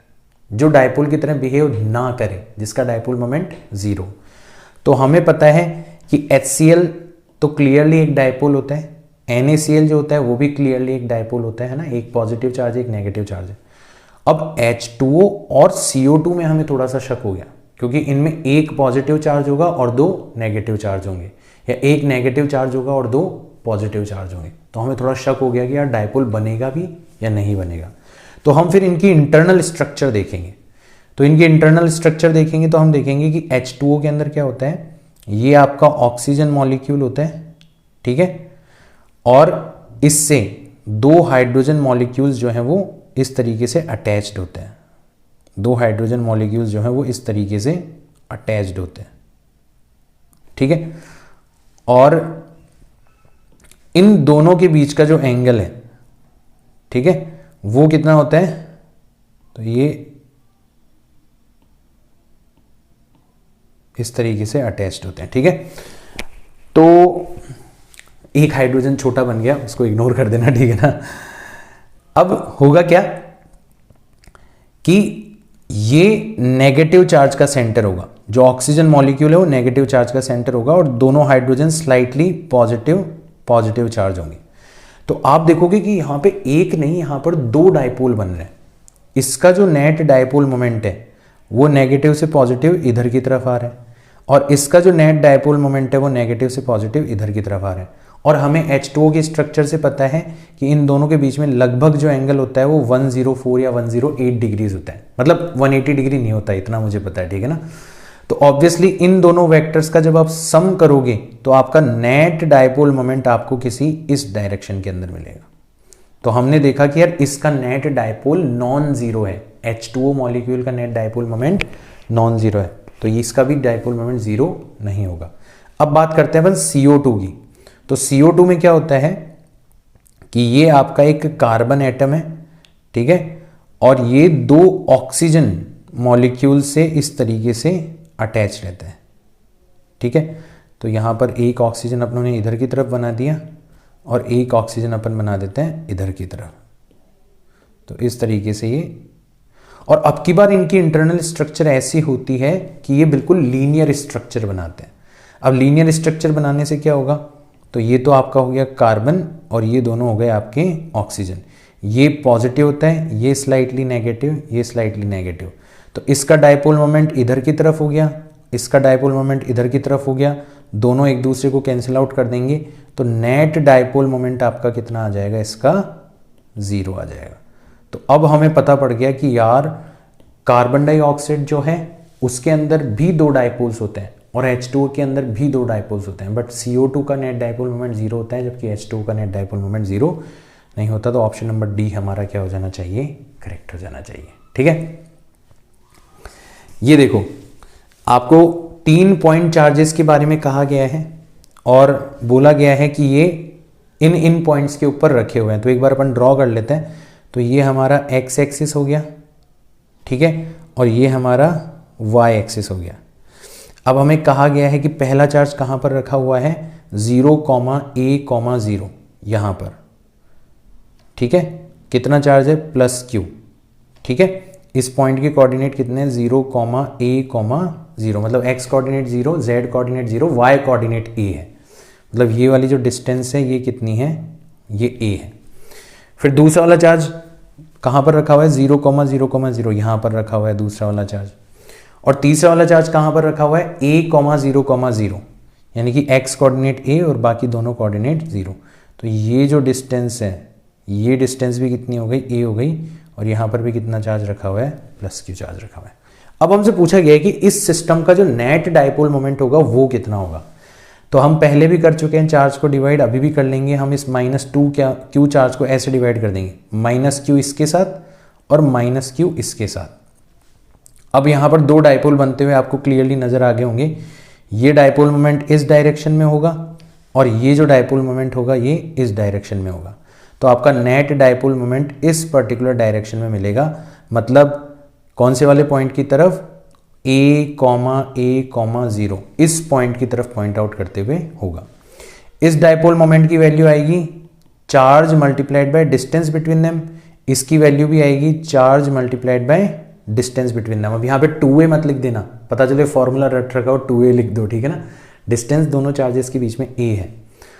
जो डायपोल की तरह बिहेव ना करे, जिसका डायपोल मोमेंट जीरो। तो हमें पता है कि HCl तो क्लियरली एक डायपोल होता है, NaCl जो होता है वो भी क्लियरली एक डायपोल होता है ना, एक पॉजिटिव चार्ज एक नेगेटिव चार्ज है। अब H2O और CO2 में हमें थोड़ा सा शक हो गया, क्योंकि इनमें एक पॉजिटिव चार्ज होगा और दो नेगेटिव चार्ज होंगे, या एक नेगेटिव चार्ज होगा और दो पॉजिटिव चार्ज होंगे। तो हमें थोड़ा शक हो गया कि यार डायपोल बनेगा भी या नहीं बनेगा। तो हम फिर इनकी इंटरनल स्ट्रक्चर देखेंगे। तो इनके इंटरनल स्ट्रक्चर देखेंगे तो हम देखेंगे कि H2O के अंदर क्या होता है, ये आपका ऑक्सीजन मॉलिक्यूल होता है, ठीक है, और इससे दो हाइड्रोजन मॉलिक्यूल्स जो हैं वो इस तरीके से अटैच्ड होते हैं, दो हाइड्रोजन मॉलिक्यूल्स जो हैं वो इस तरीके से अटैच्ड होते हैं, ठीक है। और इन दोनों के बीच का जो एंगल है, ठीक है, वो कितना होता है, तो ये इस तरीके से अटैच्ड होते हैं, ठीक है। तो एक हाइड्रोजन छोटा बन गया, उसको इग्नोर कर देना, ठीक है ना। अब होगा क्या कि ये नेगेटिव चार्ज का सेंटर होगा, जो ऑक्सीजन मॉलिक्यूल है वो नेगेटिव चार्ज का सेंटर होगा और दोनों हाइड्रोजन स्लाइटली पॉजिटिव चार्ज होंगे। तो आप देखोगे कि यहां पे एक नहीं, यहां पर दो डायपोल बन रहे हैं। इसका जो नेट डायपोल मोमेंट है वो नेगेटिव से पॉजिटिव इधर की तरफ आ रहा है और इसका जो नेट डायपोल मोमेंट है वो नेगेटिव से पॉजिटिव इधर की तरफ आ रहा है। और हमें H2O के स्ट्रक्चर से पता है कि इन दोनों के बीच में लगभग जो एंगल होता है वो 104 या 108 डिग्रीज होता है, मतलब 180 डिग्री नहीं होता, इतना मुझे पता है, ठीक है ना। तो ऑब्वियसली इन दोनों वेक्टर्स का जब आप सम करोगे तो आपका नेट डायपोल मोमेंट आपको किसी इस डायरेक्शन के अंदर मिलेगा। तो हमने देखा कि यार इसका नेट डायपोल नॉन जीरो है, H2O मॉलिक्यूल का net dipole moment non zero है, तो इसका भी डायपोल मोमेंट जीरो नहीं होगा। अब बात करते हैं अपन CO2 की। तो CO2 में क्या होता है कि ये आपका एक कार्बन एटम है, ठीक है, और ये दो ऑक्सीजन मॉलिक्यूल से इस तरीके से अटैच रहता है, ठीक है। तो यहां पर एक ऑक्सीजन अपन ने इधर की तरफ बना दिया और एक ऑक्सीजन अपन बना देते हैं इधर की तरफ, तो इस तरीके से ये। और अब की बार इनकी इंटरनल स्ट्रक्चर ऐसी होती है कि ये बिल्कुल लीनियर स्ट्रक्चर बनाते हैं। अब लीनियर स्ट्रक्चर बनाने से क्या होगा, तो ये तो आपका हो गया कार्बन और ये दोनों हो गए आपके ऑक्सीजन, ये पॉजिटिव होता है, ये स्लाइटली नेगेटिव, ये स्लाइटली नेगेटिव। तो इसका डायपोल मोमेंट इधर की तरफ हो गया, इसका डायपोल मोमेंट इधर की तरफ हो गया, दोनों एक दूसरे को कैंसिल आउट कर देंगे, तो नेट डायपोल मोमेंट आपका कितना आ जाएगा, इसका जीरो आ जाएगा। तो अब हमें पता पड़ गया कि यार कार्बन डाइऑक्साइड जो है उसके अंदर भी दो डायपोल्स होते हैं और H2O के अंदर भी दो डायपोल्स होते हैं, बट CO2 का नेट डायपोल मोमेंट जीरो होता है जबकि H2O का नेट डायपोल मोमेंट जीरो नहीं होता। तो ऑप्शन नंबर डी हमारा क्या हो जाना चाहिए, करेक्ट हो जाना चाहिए, ठीक है। ये देखो आपको 3 पॉइंट चार्जेस के बारे में कहा गया है और बोला गया है कि ये इन पॉइंट्स के ऊपर रखे हुए हैं। तो एक बार अपन ड्रॉ कर लेते हैं। तो ये हमारा x एक्सिस हो गया, ठीक है, और ये हमारा y एक्सिस हो गया। अब हमें कहा गया है कि पहला चार्ज कहाँ पर रखा हुआ है, 0,a,0 यहाँ पर, ठीक है। कितना चार्ज है, +q, ठीक है। इस पॉइंट के कोऑर्डिनेट कितने हैं, 0,a,0, मतलब x coordinate 0, z coordinate 0, y coordinate a है। मतलब ये वाली जो डिस्टेंस है ये कितनी है, ये a है। फिर दूसरा वाला चार्ज कहाँ पर रखा हुआ है, 0,0,0 यहाँ पर रखा हुआ है दूसरा वाला चार्ज। और तीसरा वाला चार्ज कहाँ पर रखा हुआ है, a,0,0, यानी कि x कोऑर्डिनेट a और बाकी दोनों कोऑर्डिनेट 0। तो ये जो डिस्टेंस है, ये डिस्टेंस भी कितनी हो गई, a हो गई, और यहाँ पर भी कितना चार्ज रखा हुआ है, +q चार्ज रखा हुआ है। अब हमसे पूछा गया है कि इस सिस्टम का जो नेट डायपोल मोमेंट होगा वो कितना होगा। तो हम पहले भी कर चुके हैं चार्ज को डिवाइड, अभी भी कर लेंगे। हम इस -2q चार्ज को ऐसे डिवाइड कर देंगे, -q इसके साथ और -q इसके साथ। अब यहाँ पर दो डायपोल बनते हुए आपको क्लियरली नजर आ गए होंगे। ये डायपोल मोमेंट इस डायरेक्शन में होगा और ये जो डायपोल मोमेंट होगा ये इस डायरेक्शन में होगा। तो आपका नेट डायपोल मोमेंट इस पर्टिकुलर डायरेक्शन में मिलेगा, मतलब कौन से वाले पॉइंट की तरफ, a,a,0, इस पॉइंट की तरफ पॉइंट आउट करते हुए होगा। इस डायपोल मोमेंट की वैल्यू आएगी charge multiplied by distance between them, इसकी वैल्यू भी आएगी charge multiplied by distance between them. अब यहाँ पे 2a मत लिख देना, पता चले फॉर्मूला रट रखा हो 2a लिख दो, ठीक है ना। डिस्टेंस दोनों चार्जेस के बीच में a है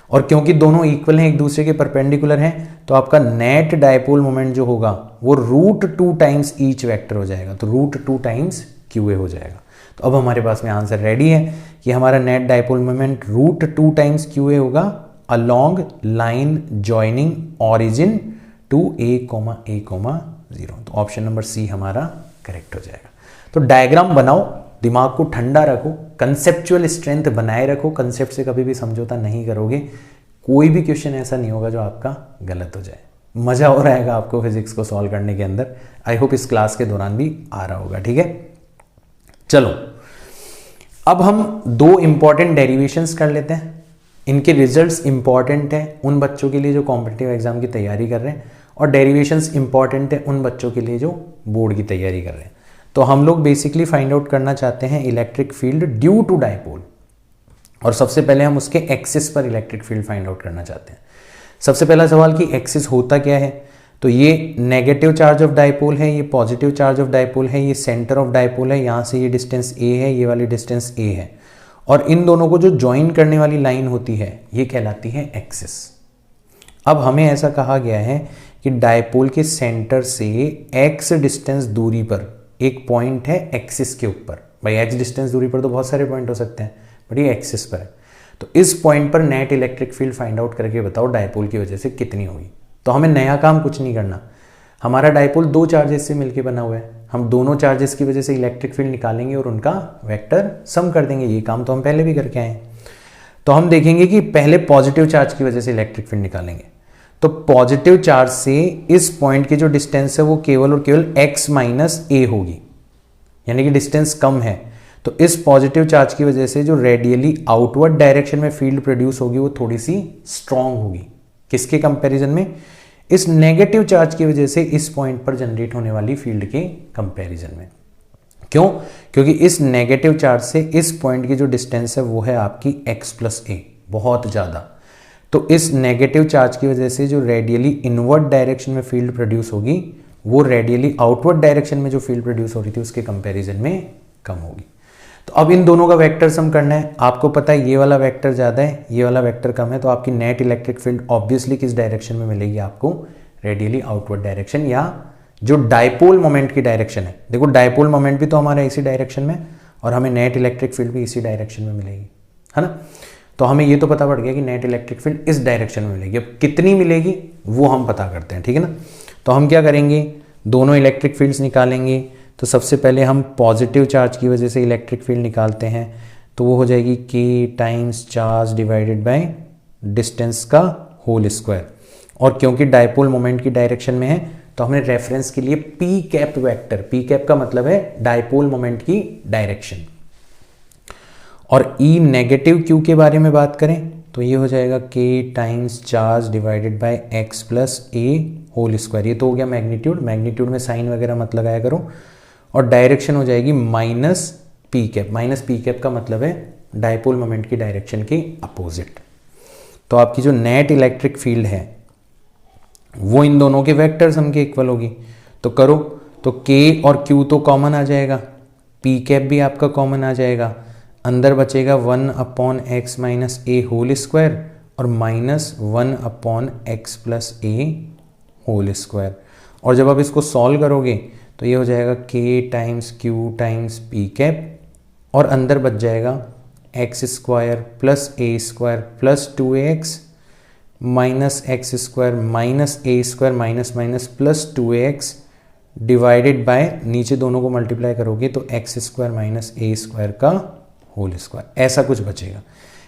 और क्योंकि दोनों इक्वल हैं, एक दूसरे के परपेंडिकुलर हैं, तो आपका नेट डायपोल मोमेंट जो होगा वो √2 टाइम्स ईच वेक्टर हो जाएगा। तो √2 टाइम्स QA हो जाएगा। तो अब हमारे पास में आंसर रेडी है कि हमारा net dipole moment √2 times QA होगा along line joining origin to a,a,0। तो ऑप्शन नंबर सी हमारा करेक्ट हो जाएगा। तो डायग्राम बनाओ, दिमाग को ठंडा रखो, कंसेप्चुअल स्ट्रेंथ बनाए रखो, कंसेप्ट से कभी भी समझौता नहीं करोगे, कोई भी क्वेश्चन ऐसा नहीं होगा जो आपका गलत हो जाए। मजा हो रहेगा आपको फिजिक्स को सॉल्व करने के अंदर। आई होप इस क्लास के दौरान भी आ रहा होगा। ठीक है, चलो अब हम दो इंपॉर्टेंट डेरिवेशंस कर लेते हैं। इनके रिजल्ट्स इंपॉर्टेंट है उन बच्चों के लिए जो कॉम्पिटिटिव एग्जाम की तैयारी कर रहे हैं, और डेरिवेशंस इंपॉर्टेंट है उन बच्चों के लिए जो बोर्ड की तैयारी कर रहे हैं। तो हम लोग बेसिकली फाइंड आउट करना चाहते हैं electric field due to dipole, और सबसे पहले हम उसके एक्सिस पर इलेक्ट्रिक फील्ड फाइंड आउट करना चाहते हैं। सबसे पहला सवाल कि एक्सिस होता क्या है, तो ये नेगेटिव चार्ज ऑफ डायपोल है, ये पॉजिटिव चार्ज ऑफ डायपोल है, ये सेंटर ऑफ डायपोल है, यहाँ से ये डिस्टेंस ए है, ये वाली डिस्टेंस ए है, और इन दोनों को जो ज्वाइन करने वाली लाइन होती है ये कहलाती है एक्सिस। अब हमें ऐसा कहा गया है कि डायपोल के सेंटर से एक्स डिस्टेंस दूरी पर एक पॉइंट है एक्सिस के ऊपर। भाई एक्स डिस्टेंस दूरी पर तो बहुत सारे पॉइंट हो सकते हैं, बट ये एक्सिस पर है। तो इस पॉइंट पर net electric field find out करके बताओ डायपोल की वजह से कितनी होगी। तो हमें नया काम कुछ नहीं करना, हमारा डायपोल दो चार्जेस से मिलकर बना हुआ है, हम दोनों चार्जेस की वजह से इलेक्ट्रिक फील्ड निकालेंगे और उनका वेक्टर सम कर देंगे। ये काम तो हम पहले भी करके आए हैं। तो हम देखेंगे कि पहले पॉजिटिव चार्ज की वजह से इलेक्ट्रिक फील्ड निकालेंगे। तो पॉजिटिव चार्ज से इस पॉइंट की जो डिस्टेंस है वो केवल और केवल x माइनस ए होगी, यानी कि डिस्टेंस कम है। तो इस पॉजिटिव चार्ज की वजह से जो रेडियली आउटवर्ड डायरेक्शन में फील्ड प्रोड्यूस होगी वो थोड़ी सी स्ट्रांग होगी। किसके कंपैरिजन में? इस नेगेटिव चार्ज की वजह से इस पॉइंट पर जनरेट होने वाली फील्ड के कंपैरिजन में। क्यों? क्योंकि इस नेगेटिव चार्ज से इस पॉइंट की जो डिस्टेंस है वो है आपकी x प्लस ए, बहुत ज़्यादा। तो इस नेगेटिव चार्ज की वजह से जो रेडियली इनवर्ड डायरेक्शन में फील्ड प्रोड्यूस होगी वो रेडियली आउटवर्ड डायरेक्शन में जो फील्ड प्रोड्यूस हो रही थी उसके कंपैरिजन में कम होगी। तो अब इन दोनों का वेक्टर सम करना है। आपको पता है ये वाला वेक्टर ज़्यादा है, ये वाला वेक्टर कम है, तो आपकी नेट इलेक्ट्रिक फील्ड ऑब्वियसली किस डायरेक्शन में मिलेगी आपको? रेडियली आउटवर्ड डायरेक्शन, या जो डायपोल मोमेंट की डायरेक्शन है। देखो डायपोल मोमेंट भी तो हमारा इसी डायरेक्शन में, और हमें नेट इलेक्ट्रिक फील्ड भी इसी डायरेक्शन में मिलेगी, है ना। तो हमें ये तो पता पड़ गया कि नेट इलेक्ट्रिक फील्ड इस डायरेक्शन में मिलेगी। अब कितनी मिलेगी वो हम पता करते हैं, ठीक है ना। तो हम क्या करेंगे, दोनों इलेक्ट्रिक फील्ड्स निकालेंगे। तो सबसे पहले हम पॉजिटिव चार्ज की वजह से इलेक्ट्रिक फील्ड निकालते हैं, तो वो हो जाएगी k times charge divided by distance का होल स्क्वायर। और क्योंकि डायपोल मोमेंट की डायरेक्शन में है तो हमने रेफरेंस के लिए P cap vector, P cap का मतलब है डायपोल मोमेंट की डायरेक्शन। और ई नेगेटिव क्यू के बारे में बात करें तो ये हो जाएगा k times charge divided by x plus a whole square. ये तो हो गया मैग्नीट्यूड, मैग्नीट्यूड में साइन वगैरह मत लगाया करो। और डायरेक्शन हो जाएगी minus P cap. Minus P cap का मतलब है डायपोल मोमेंट की डायरेक्शन के अपोजिट। तो आपकी जो नेट इलेक्ट्रिक फील्ड है वो इन दोनों के वेक्टर सम के इक्वल होगी। तो करो, तो k और q तो कॉमन आ जाएगा, पी कैप भी आपका कॉमन आ जाएगा, अंदर बचेगा 1/x माइनस ए होल स्क्वायर और minus 1/x plus a whole square. और जब आप इसको सॉल्व करोगे तो ये हो जाएगा k times q times P cap, और अंदर बच जाएगा x square plus A square plus 2ax minus x square minus a square minus minus plus 2ax divided bye, नीचे दोनों को मल्टीप्लाई करोगे तो x square minus a square का होल स्क्वायर, ऐसा कुछ बचेगा।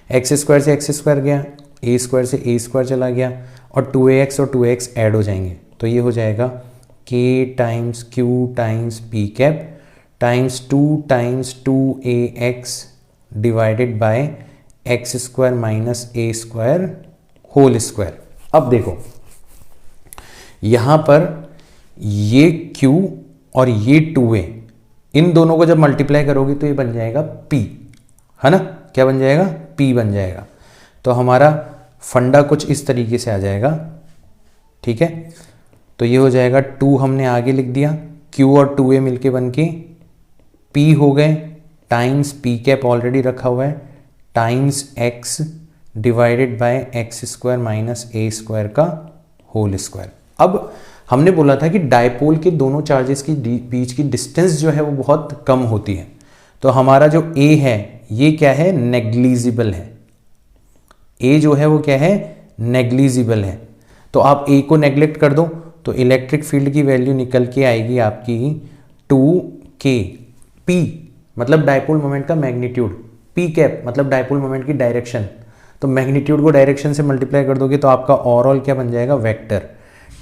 एक्स स्क्वायर से एक्स स्क्वायर गया, ए स्क्वायर से ए स्क्वायर चला गया, और 2ax और 2x ऐड हो जाएंगे। तो ये हो जाएगा k times q times P cap times 2 times 2ax divided by x square minus a square whole square. अब देखो यहां पर ये q और ये 2a, इन दोनों को जब मल्टीप्लाई करोगे तो ये बन जाएगा p, है ना। क्या बन जाएगा? p बन जाएगा। तो हमारा फंडा कुछ इस तरीके से आ जाएगा, ठीक है। तो ये हो जाएगा 2 हमने आगे लिख दिया, q और 2a मिलके बन के p हो गए, टाइम्स पी कैप ऑलरेडी रखा हुआ है, times x divided by x square minus a square का होल स्क्वायर। अब हमने बोला था कि डायपोल के दोनों चार्जेस की बीच की डिस्टेंस जो है वो बहुत कम होती है। तो हमारा जो a है ये क्या है? नेग्लिजिबल है। a जो है वो क्या है? नेग्लिजिबल है। तो आप a को नेग्लेक्ट कर दो तो इलेक्ट्रिक फील्ड की वैल्यू निकल के आएगी आपकी 2k P मतलब डायपोल मोमेंट का मैग्नीट्यूड, P कैप मतलब डायपोल मोमेंट की डायरेक्शन। तो मैग्नीट्यूड को डायरेक्शन से मल्टीप्लाई कर दोगे तो आपका ओवरऑल क्या बन जाएगा, vector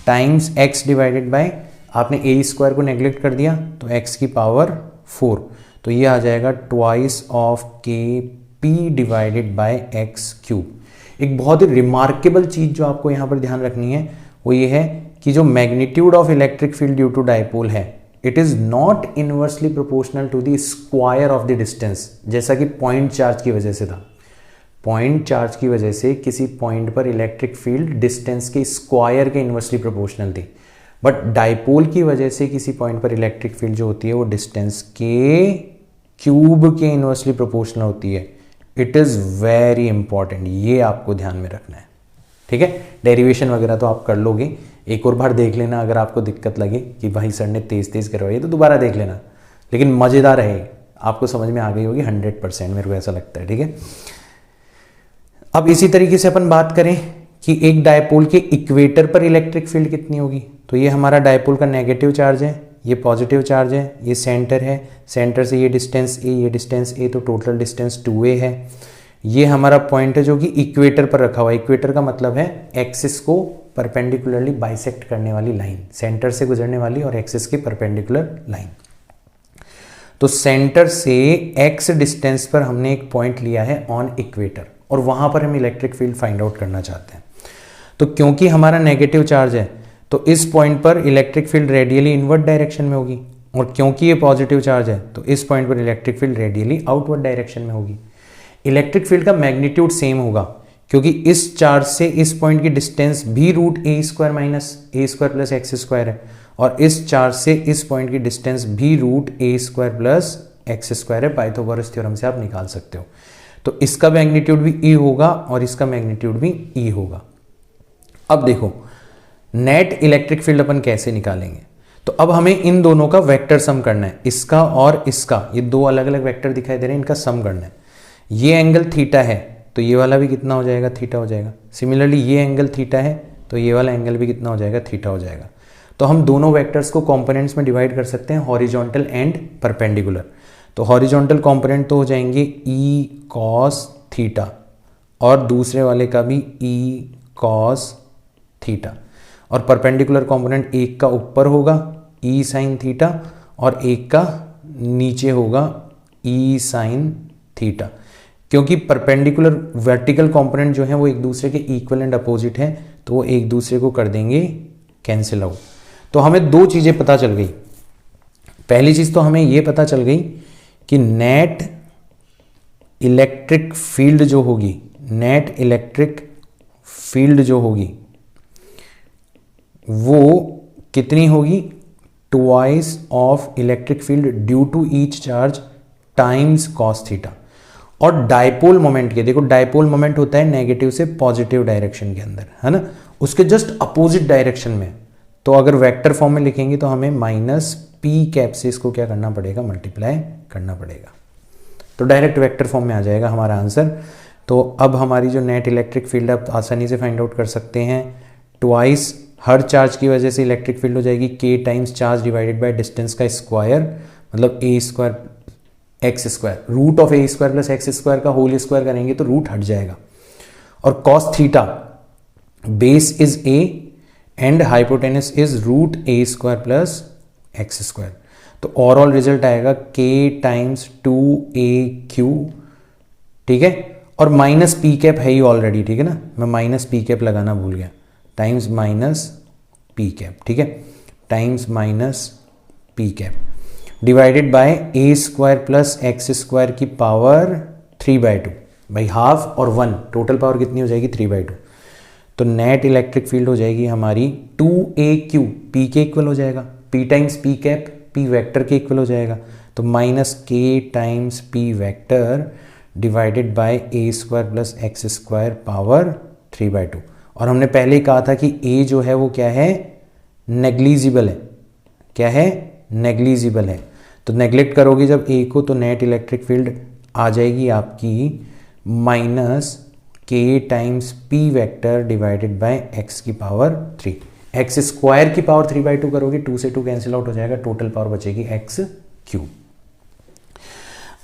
times x divided by, आपने ए स्क्वायर को नेग्लेक्ट कर दिया तो x की पावर 4, तो ये आ जाएगा ट्वाइस ऑफ के P divided by x cube. एक बहुत ही रिमार्केबल चीज जो आपको यहाँ पर ध्यान रखनी है वो ये है कि जो magnitude of electric field due to dipole है, it is not inversely proportional to the square of the distance, जैसा कि पॉइंट चार्ज की वजह से था। पॉइंट चार्ज की वजह से किसी पॉइंट पर इलेक्ट्रिक फील्ड डिस्टेंस के स्क्वायर के इनवर्सली प्रोपोर्शनल थी, बट डायपोल की वजह से किसी पॉइंट पर इलेक्ट्रिक फील्ड जो होती है वो डिस्टेंस के क्यूब के इनवर्सली प्रोपोर्शनल होती है। इट इज वेरी इंपॉर्टेंट, ये आपको ध्यान में रखना है, ठीक है। डेरिवेशन वगैरह तो आप कर लोगे, एक और बार देख लेना, अगर आपको दिक्कत लगे कि भाई सर ने तेज तेज करवाई तो दोबारा देख लेना, लेकिन मजेदार है, आपको समझ में आ गई होगी 100%, मेरे को ऐसा लगता है, ठीक है। अब इसी तरीके से अपन बात करें कि एक डायपोल के इक्वेटर पर इलेक्ट्रिक फील्ड कितनी होगी, तो ये हमारा डायपोल का नेगेटिव चार्ज है, ये पॉजिटिव चार्ज है, ये सेंटर है, सेंटर से ये डिस्टेंस ए, ये डिस्टेंस ए, तो टोटल डिस्टेंस 2a है। ये हमारा पॉइंट है जो कि इक्वेटर पर रखा हुआ है। इक्वेटर का मतलब है एक्सिस को परपेंडिकुलरली बाइसेक्ट करने वाली लाइन, सेंटर से गुजरने वाली और एक्सिस की परपेंडिकुलर लाइन। तो सेंटर से x डिस्टेंस पर हमने एक पॉइंट लिया है ऑन इक्वेटर, और वहां पर हम इलेक्ट्रिक फील्ड फाइंड आउट करना चाहते हैं। तो क्योंकि हमारा नेगेटिव चार्ज है तो इस पॉइंट पर electric field radially inward direction में होगी, और क्योंकि ये पॉजिटिव चार्ज है तो इस पॉइंट पर electric field radially outward direction में होगी। इलेक्ट्रिक फील्ड का मैग्नीट्यूड सेम होगा, क्योंकि इस चार्ज से इस पॉइंट की डिस्टेंस भी root a square minus a square plus x square है, और इस चार्ज से इस पॉइंट की डिस्टेंस भी root a square plus x square है। पाइथागोरस थ्योरम से आप निकाल सकते हो। तो इसका मैग्नीट्यूड भी ई होगा और इसका मैग्नीट्यूड भी ई होगा। अब देखो नेट इलेक्ट्रिक फील्ड अपन कैसे निकालेंगे, तो अब हमें इन दोनों का वेक्टर सम करना है, इसका और इसका, ये दो अलग अलग वेक्टर दिखाई दे रहे हैं, इनका सम करना है। ये एंगल थीटा है तो ये वाला भी कितना हो जाएगा, थीटा हो जाएगा। सिमिलरली ये एंगल थीटा है तो ये वाला एंगल भी कितना हो जाएगा, थीटा हो जाएगा। तो हम दोनों वेक्टर्स को कंपोनेंट्स में डिवाइड कर सकते हैं, हॉरिजॉन्टल एंड परपेंडिकुलर। तो हॉरिजॉन्टल कंपोनेंट तो हो जाएंगे ई कॉस थीटा, और दूसरे वाले का भी ई कॉस थीटा, और परपेंडिकुलर कंपोनेंट एक का ऊपर होगा ई साइन थीटा और एक का नीचे होगा ई साइन थीटा। क्योंकि परपेंडिकुलर वर्टिकल कंपोनेंट जो है वो एक दूसरे के इक्वल एंड अपोजिट है, तो वो एक दूसरे को कर देंगे कैंसिल आउट। तो हमें दो चीजें पता चल गई। पहली चीज तो हमें ये पता चल गई कि नेट इलेक्ट्रिक फील्ड जो होगी, नेट इलेक्ट्रिक फील्ड जो होगी वो कितनी होगी, twice of electric field due to each charge times cos theta. और डायपोल मोमेंट के देखो, डायपोल मोमेंट होता है नेगेटिव से पॉजिटिव डायरेक्शन के अंदर, है ना, उसके जस्ट अपोजिट डायरेक्शन में। तो अगर वेक्टर फॉर्म में लिखेंगे तो हमें माइनस पी कैप से इसको क्या करना पड़ेगा, मल्टीप्लाई करना पड़ेगा, तो डायरेक्ट वेक्टर फॉर्म में आ जाएगा हमारा आंसर। तो अब हमारी जो नेट इलेक्ट्रिक फील्ड आप आसानी से फाइंड आउट कर सकते हैं, ट्वाइस हर चार्ज की वजह से इलेक्ट्रिक फील्ड हो जाएगी k times charge divided by distance का स्क्वायर, मतलब a square x square, root of a square plus x square का होल स्क्वायर करेंगे तो रूट हट जाएगा। और cos theta base is a and hypotenuse is root a square plus x square. तो ओवरऑल रिजल्ट आएगा के टाइम्स 2aq, ठीक है, और माइनस पी कैप है ही ऑलरेडी, ठीक है ना, मैं माइनस पी कैप लगाना भूल गया, टाइम्स माइनस पी कैप, ठीक है, times minus P cap divided by A square plus x square की पावर 3/2, भाई हाफ और 1, टोटल पावर कितनी हो जाएगी 3/2। तो नेट इलेक्ट्रिक फील्ड हो जाएगी हमारी 2aq, पी के इक्वल हो जाएगा, P times P cap P vector के इक्वल हो जाएगा, तो माइनस के times P vector divided by A square plus x square power 3/2। और हमने पहले ही कहा था कि ए जो है वो क्या है, नेग्लिजिबल है, क्या है, नेग्लिजिबल है। तो नेग्लेक्ट करोगे जब ए को तो नेट इलेक्ट्रिक फील्ड आ जाएगी आपकी माइनस के times P vector divided by x की पावर 3, एक्स स्क्वायर की पावर 3/2 करोगे, 2 से 2 कैंसिल आउट हो जाएगा, टोटल पावर बचेगी x क्यूब।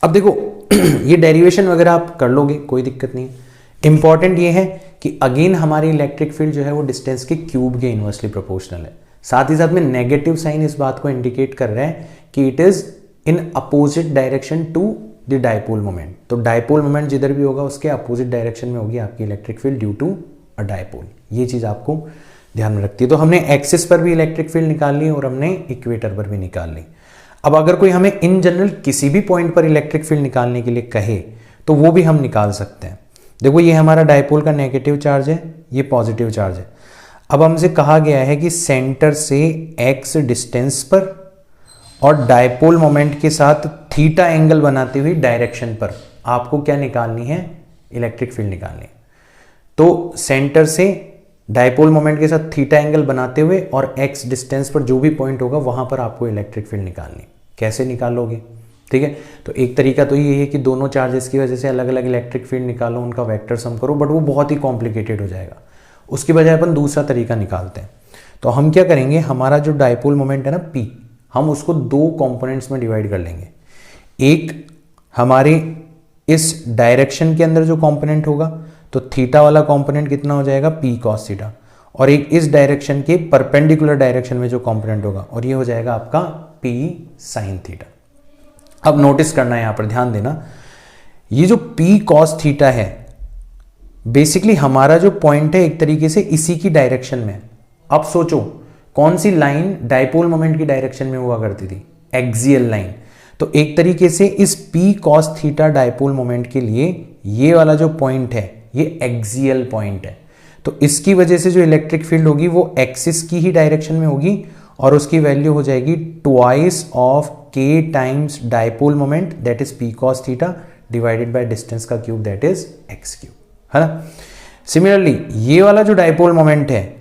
अब देखो ये डेरिवेशन वगैरह आप कर लोगे, कोई दिक्कत नहीं है। इंपॉर्टेंट ये है कि अगेन हमारी इलेक्ट्रिक फील्ड जो है वो डिस्टेंस के क्यूब के इनवर्सली प्रोपोर्शनल है। साथ ही साथ में नेगेटिव साइन इस बात को इंडिकेट कर रहा है कि it is in opposite direction to the dipole moment. तो डायपोल मोमेंट जिधर भी होगा उसके अपोजिट डायरेक्शन में होगी आपकी electric field due to a dipole. ये चीज आपको ध्यान में रखती है। तो हमने एक्सिस पर भी इलेक्ट्रिक फील्ड निकाल ली और हमने इक्वेटर पर भी निकाल ली। अब अगर कोई हमें इन जनरल किसी भी पॉइंट पर इलेक्ट्रिक फील्ड निकालने के लिए कहे तो वो भी हम निकाल सकते हैं। देखो ये हमारा डायपोल का नेगेटिव चार्ज है, ये पॉजिटिव चार्ज है। अब हमसे कहा गया है कि सेंटर से एक्स डिस्टेंस पर और डायपोल मोमेंट के साथ थीटा एंगल बनाते हुए डायरेक्शन पर आपको क्या निकालनी है, इलेक्ट्रिक फील्ड निकालनी है। तो सेंटर से डायपोल मोमेंट के साथ थीटा एंगल बनाते हुए और एक्स डिस्टेंस पर जो भी पॉइंट होगा वहां पर आपको इलेक्ट्रिक फील्ड निकालनी है। कैसे निकालोगे, ठीक है। तो एक तरीका तो ये है कि दोनों चार्जेस की वजह से अलग अलग इलेक्ट्रिक फील्ड निकालो, उनका वेक्टर सम करो, बट वो बहुत ही कॉम्प्लिकेटेड हो जाएगा। उसकी बजाय अपन दूसरा तरीका निकालते हैं। तो हम क्या करेंगे, हमारा जो डायपोल मोमेंट है ना P, हम उसको दो कंपोनेंट्स में डिवाइड कर लेंगे। एक हमारे इस डायरेक्शन के अंदर जो कंपोनेंट होगा तो थीटा वाला कंपोनेंट कितना हो जाएगा P cos थीटा, और एक इस डायरेक्शन के परपेंडिकुलर डायरेक्शन में जो कंपोनेंट होगा और ये हो जाएगा आपका P sin थीटा। अब नोटिस करना है, यहां पर ध्यान देना, ये जो P cos थीटा है बेसिकली हमारा जो पॉइंट है एक तरीके से इसी की डायरेक्शन में। अब सोचो कौन सी लाइन डायपोल मोमेंट की डायरेक्शन में हुआ करती थी, एक्सियल लाइन। तो एक तरीके से इस P cos theta dipole moment के लिए ये वाला जो पॉइंट है ये एक्सियल पॉइंट है। तो इसकी वजह से जो इलेक्ट्रिक फील्ड होगी वो एक्सिस की ही डायरेक्शन में होगी और उसकी वैल्यू हो जाएगी twice of k times dipole moment that is P cos theta divided by distance का cube that is x cube, है ना। सिमिलरली ये वाला जो डायपोल मोमेंट है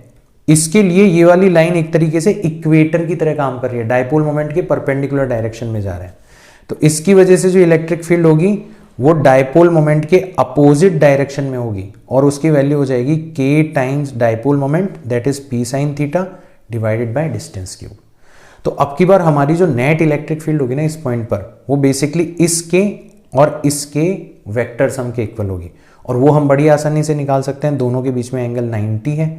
इसके लिए ये वाली लाइन एक तरीके से इक्वेटर की तरह काम कर रही है, डायपोल मोमेंट के परपेंडिकुलर डायरेक्शन में जा रहा है। तो इसकी वजह से जो इलेक्ट्रिक फील्ड होगी वो डायपोल मोमेंट के अपोजिट डायरेक्शन में होगी और उसकी वैल्यू हो जाएगी k times dipole moment that is P sin theta divided by distance cube. तो अब की बार हमारी जो नेट इलेक्ट्रिक फील्ड होगी ना इस पॉइंट पर वो बेसिकली इसके और इसके वेक्टर सम के इक्वल होगी और वो हम बड़ी आसानी से निकाल सकते हैं। दोनों के बीच में एंगल 90 है,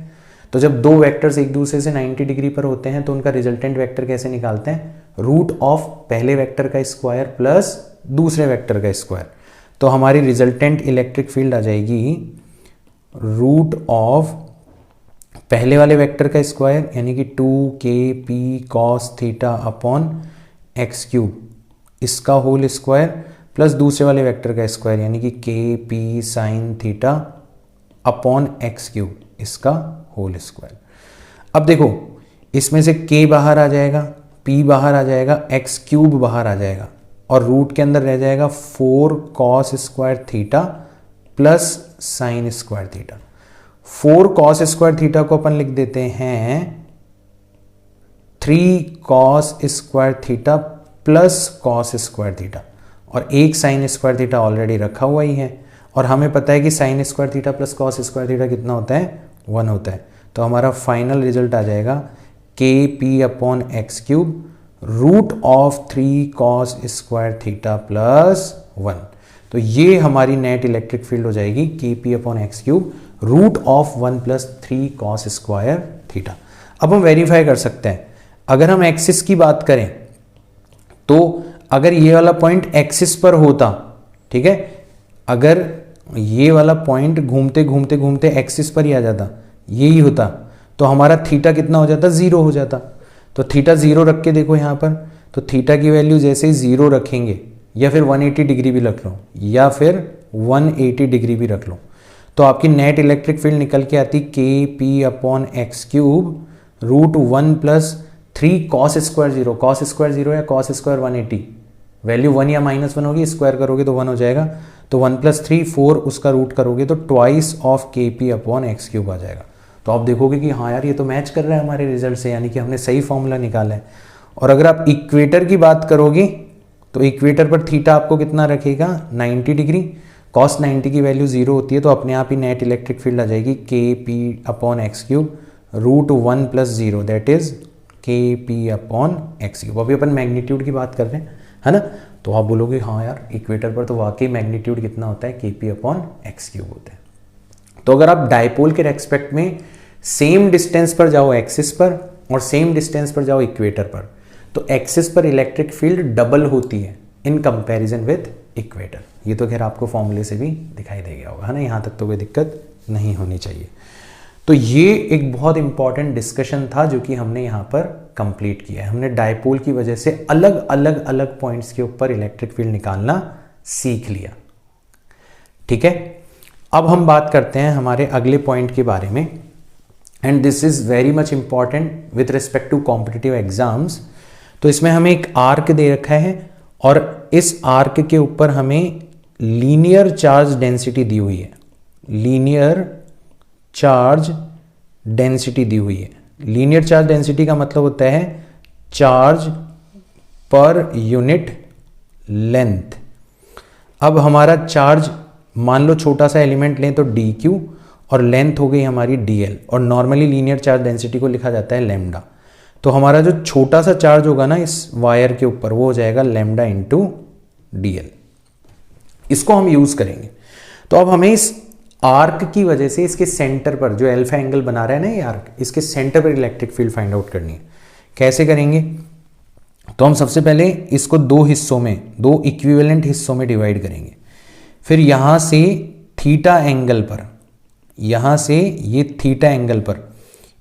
तो जब दो वेक्टर्स एक दूसरे से 90 डिग्री पर होते हैं तो उनका रिजल्टेंट वेक्टर कैसे निकालते हैं, रूट ऑफ पहले वेक्टर का स्क्वायर प्लस दूसरे वेक्टर का स्क्वायर। तो हमारी रिजल्टेंट इलेक्ट्रिक फील्ड आ जाएगी रूट ऑफ पहले वाले वेक्टर का स्क्वायर यानी कि 2kp cos theta upon x cube इसका होल स्क्वायर प्लस दूसरे वाले वेक्टर का स्क्वायर यानी कि kp sin theta upon x cube इसका होल स्क्वायर। अब देखो इसमें से k बाहर आ जाएगा, p बाहर आ जाएगा, x क्यूब बाहर आ जाएगा और रूट के अंदर रह जाएगा 4 cos square theta plus sine square theta. 4 cos square theta को अपन लिख देते हैं 3 cos square theta plus cos square theta और एक साइन स्क्वायर थीटा ऑलरेडी रखा हुआ ही है और हमें पता है कि sine square theta plus cos square theta कितना होता है, 1 होता है। तो हमारा फाइनल रिजल्ट आ जाएगा kp upon x cube root of 3 cos square theta plus 1। तो ये हमारी नेट इलेक्ट्रिक फील्ड हो जाएगी kp upon x cube root of 1 plus 3 cos square theta. अब हम वेरीफाई कर सकते हैं, अगर हम एक्सिस की बात करें तो अगर ये वाला पॉइंट एक्सिस पर होता, ठीक है, अगर ये वाला पॉइंट घूमते घूमते घूमते एक्सिस पर ही आ जाता, यही होता, तो हमारा थीटा कितना हो जाता, 0 हो जाता। तो थीटा 0 रख के देखो यहाँ पर, तो थीटा की वैल्यू जैसे ही 0 रखेंगे या फिर 180 डिग्री भी रख लो या फिर 180 डिग्री भी रख लो तो आपकी नेट इलेक्ट्रिक फील्ड निकल के आती kp upon x cube root 1 plus 3 cos square 0, cos square 0 या cos स्क्वायर 180, वैल्यू 1 या -1 होगी, स्क्वायर करोगे तो 1 हो जाएगा। तो 1 प्लस 3 4 उसका रूट करोगे तो twice of kp upon x cube आ जाएगा। तो आप देखोगे कि हाँ यार ये तो मैच कर रहा है हमारे रिजल्ट से, यानी कि हमने सही फॉर्मूला निकाला है। और अगर आप इक्वेटर की बात करोगे तो इक्वेटर पर थीटा आपको कितना रखेगा, 90 डिग्री, cos 90 की वैल्यू 0 होती है तो अपने आप ही नेट इलेक्ट्रिक फील्ड आ जाएगी kp upon x cube root 1 plus 0 that is kp upon x cube. अभी अपन मैग्नीट्यूड की बात कर रहे हैं, है ना। तो आप बोलोगे हाँ यार इक्वेटर पर तो वाकई मैग्नीट्यूड कितना होता है, kp/x³ होता है। तो अगर आप डायपोल के रेस्पेक्ट में सेम डिस्टेंस पर जाओ एक्सिस पर और सेम डिस्टेंस पर जाओ इक्वेटर पर, तो एक्सिस पर इलेक्ट्रिक फील्ड डबल होती है इन कंपैरिजन विद इक्वेटर। ये तो खैर आपको फॉर्मूले से भी दिखाई दे गया होगा, है ना, यहाँ तक तो कोई दिक्कत नहीं होनी चाहिए। तो ये एक बहुत इंपॉर्टेंट डिस्कशन था जो कि हमने यहाँ पर कंप्लीट किया है। हमने डायपोल की वजह से अलग अलग अलग पॉइंट्स के ऊपर इलेक्ट्रिक फील्ड निकालना सीख लिया। ठीक है, अब हम बात करते हैं हमारे अगले पॉइंट के बारे में, and this is very much important with respect to competitive exams. तो इसमें हमें एक आर्क दे रखा है और इस आर्क के ऊपर हमें लीनियर चार्ज डेंसिटी दी हुई है, लीनियर चार्ज डेंसिटी दी हुई है। लीनियर चार्ज डेंसिटी का मतलब होता है चार्ज पर यूनिट लेंथ। अब हमारा चार्ज मान लो छोटा सा एलिमेंट लें तो dq और लेंथ हो गई हमारी dl, और नॉर्मली लीनियर चार्ज डेंसिटी को लिखा जाता है लैम्डा। तो हमारा जो छोटा सा चार्ज होगा ना इस वायर के ऊपर वो हो जाएगा लैम्डा इंटू dl। इसको हम यूज करेंगे। तो अब हमें इस आर्क की वजह से इसके सेंटर पर जो अल्फा एंगल बना रहा है ना ये आर्क, इसके सेंटर पर इलेक्ट्रिक फील्ड फाइंड आउट करनी है। कैसे करेंगे? तो हम सबसे पहले इसको दो हिस्सों में, दो इक्विवेलेंट हिस्सों में डिवाइड करेंगे। फिर यहां से थीटा एंगल पर, यहां से ये थीटा एंगल पर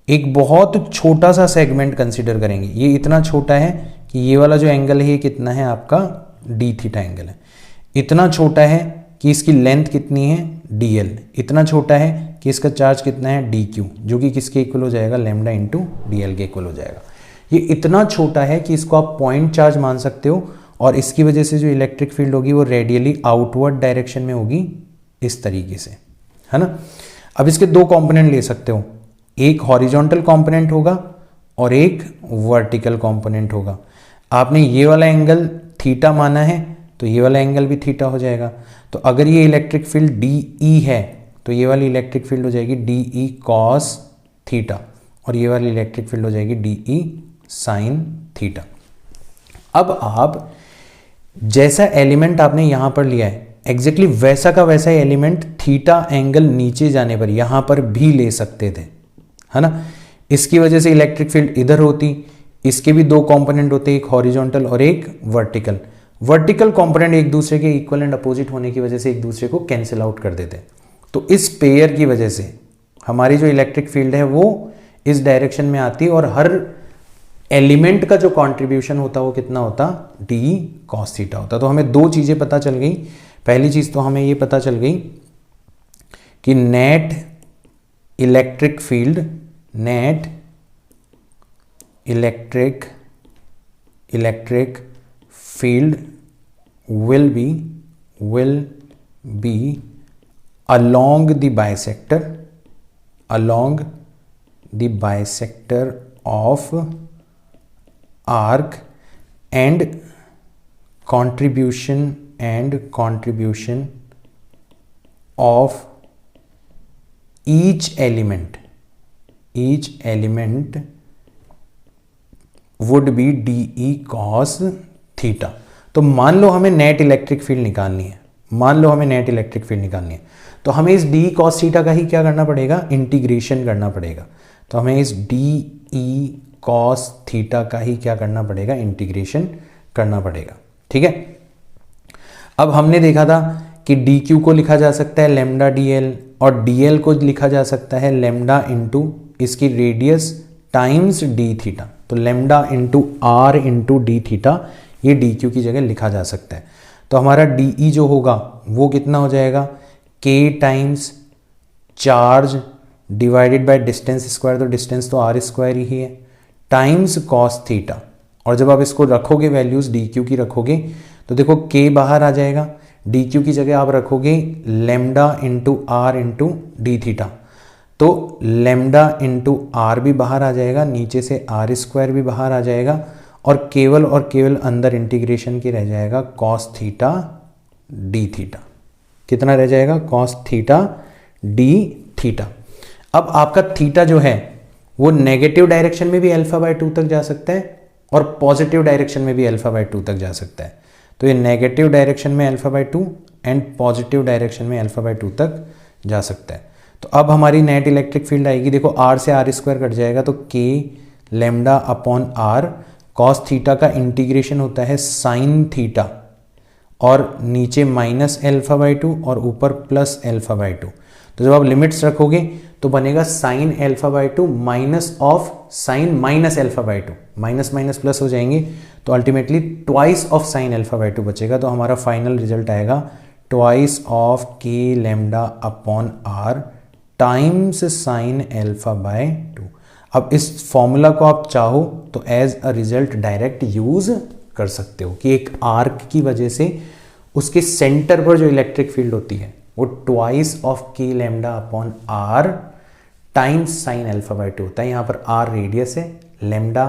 एक बहुत छोटा सा सेगमेंट कंसीडर करेंगे। ये इतना छोटा है कि ये वाला जो एंगल है ये कितना है आपका डी थीटा एंगल है। इतना छोटा है कि इसकी लेंथ कितनी है dl। इतना छोटा है कि इसका चार्ज कितना है dq, जो कि किसके इक्वल हो जाएगा लैम्डा इंटू dl के इक्वल हो जाएगा। ये इतना छोटा है कि इसको आप पॉइंट चार्ज मान सकते हो, और इसकी वजह से जो इलेक्ट्रिक फील्ड होगी वो रेडियली आउटवर्ड डायरेक्शन में होगी इस तरीके से, है ना। अब इसके दो कंपोनेंट ले सकते हो, एक हॉरिजॉन्टल कंपोनेंट होगा और एक वर्टिकल कंपोनेंट होगा। आपने ये वाला एंगल थीटा माना है तो ये वाला एंगल भी थीटा हो जाएगा। तो अगर ये इलेक्ट्रिक फील्ड DE है तो ये वाली इलेक्ट्रिक फील्ड हो जाएगी DE cos थीटा, और ये वाली इलेक्ट्रिक फील्ड हो जाएगी DE sin थीटा। अब आप जैसा एलिमेंट आपने यहां पर लिया है एग्जैक्टली वैसा का वैसा एलिमेंट थीटा एंगल नीचे जाने पर यहां पर भी ले सकते थे, है ना। इसकी वजह से इलेक्ट्रिक फील्ड इधर होती, इसके भी दो कंपोनेंट होते, एक हॉरिजॉन्टल और एक वर्टिकल। वर्टिकल कंपोनेंट एक दूसरे के इक्वल एंड अपोजिट होने की वजह से एक दूसरे को कैंसिल आउट कर देते। तो इस पेयर की वजह से हमारी जो इलेक्ट्रिक फील्ड है वो इस डायरेक्शन में आती, और हर एलिमेंट का जो कंट्रीब्यूशन होता वो कितना होता DE cos थीटा होता। तो हमें दो चीजें पता चल गई। पहली चीज तो हमें ये पता चल गई कि net electric field, net electric field will be along the bisector of arc, and contribution of each element would be DE cos theta. तो मान लो हमें नेट इलेक्ट्रिक फील्ड निकालनी है, तो हमें इस DE cos थीटा का ही क्या करना पड़ेगा, इंटीग्रेशन करना पड़ेगा। तो हमें इस DE cos थीटा का ही क्या करना पड़ेगा, इंटीग्रेशन करना पड़ेगा। ठीक है, अब हमने देखा था कि dq को लिखा जा सकता है लैम्डा dl, और dl को लिखा जा सकता है लैम्डा इंटू इसकी रेडियस टाइम्स d थीटा। तो lambda into r into D theta ये dq की जगह लिखा जा सकता है। तो हमारा DE जो होगा वो कितना हो जाएगा, k times charge divided by distance square, तो डिस्टेंस तो r स्क्वायर ही है, टाइम्स cos थीटा। और जब आप इसको रखोगे वैल्यूज dq की रखोगे तो देखो k बाहर आ जाएगा, dq की जगह आप रखोगे lambda into r into D theta. तो लैम्डा इंटू r भी बाहर आ जाएगा, नीचे से r स्क्वायर भी बाहर आ जाएगा, और केवल अंदर इंटीग्रेशन की रह जाएगा cos थीटा डी थीटा। कितना रह जाएगा, cos थीटा डी थीटा। अब आपका थीटा जो है वो नेगेटिव डायरेक्शन में भी α/2 तक जा सकता है और पॉजिटिव डायरेक्शन में भी α/2 तक जा सकता है। तो ये नेगेटिव डायरेक्शन में alpha by two and positive direction में अल्फा बाई टू तक जा सकता है। तो अब हमारी नेट इलेक्ट्रिक फील्ड आएगी, देखो आर से आर स्क्वायर कट जाएगा तो k lambda upon r, cos theta का इंटीग्रेशन होता है साइन थीटा, और नीचे माइनस एल्फा बाई टू और ऊपर प्लस एल्फा बाई टू। तो जब आप लिमिट्स रखोगे तो बनेगा sine alpha by two minus of sine minus alpha by two, minus minus plus हो जाएंगे तो ultimately twice of sine alpha by two बचेगा। तो हमारा फाइनल रिजल्ट आएगा twice of k lambda upon r times sine alpha by two. अब इस फॉर्मूला को आप चाहो तो as a result direct use कर सकते हो कि एक आर्क की वजह से उसके सेंटर पर जो इलेक्ट्रिक फील्ड होती है वो twice of k lambda upon r times sine alpha by two होता है। यहाँ पर आर रेडियस है, लेमडा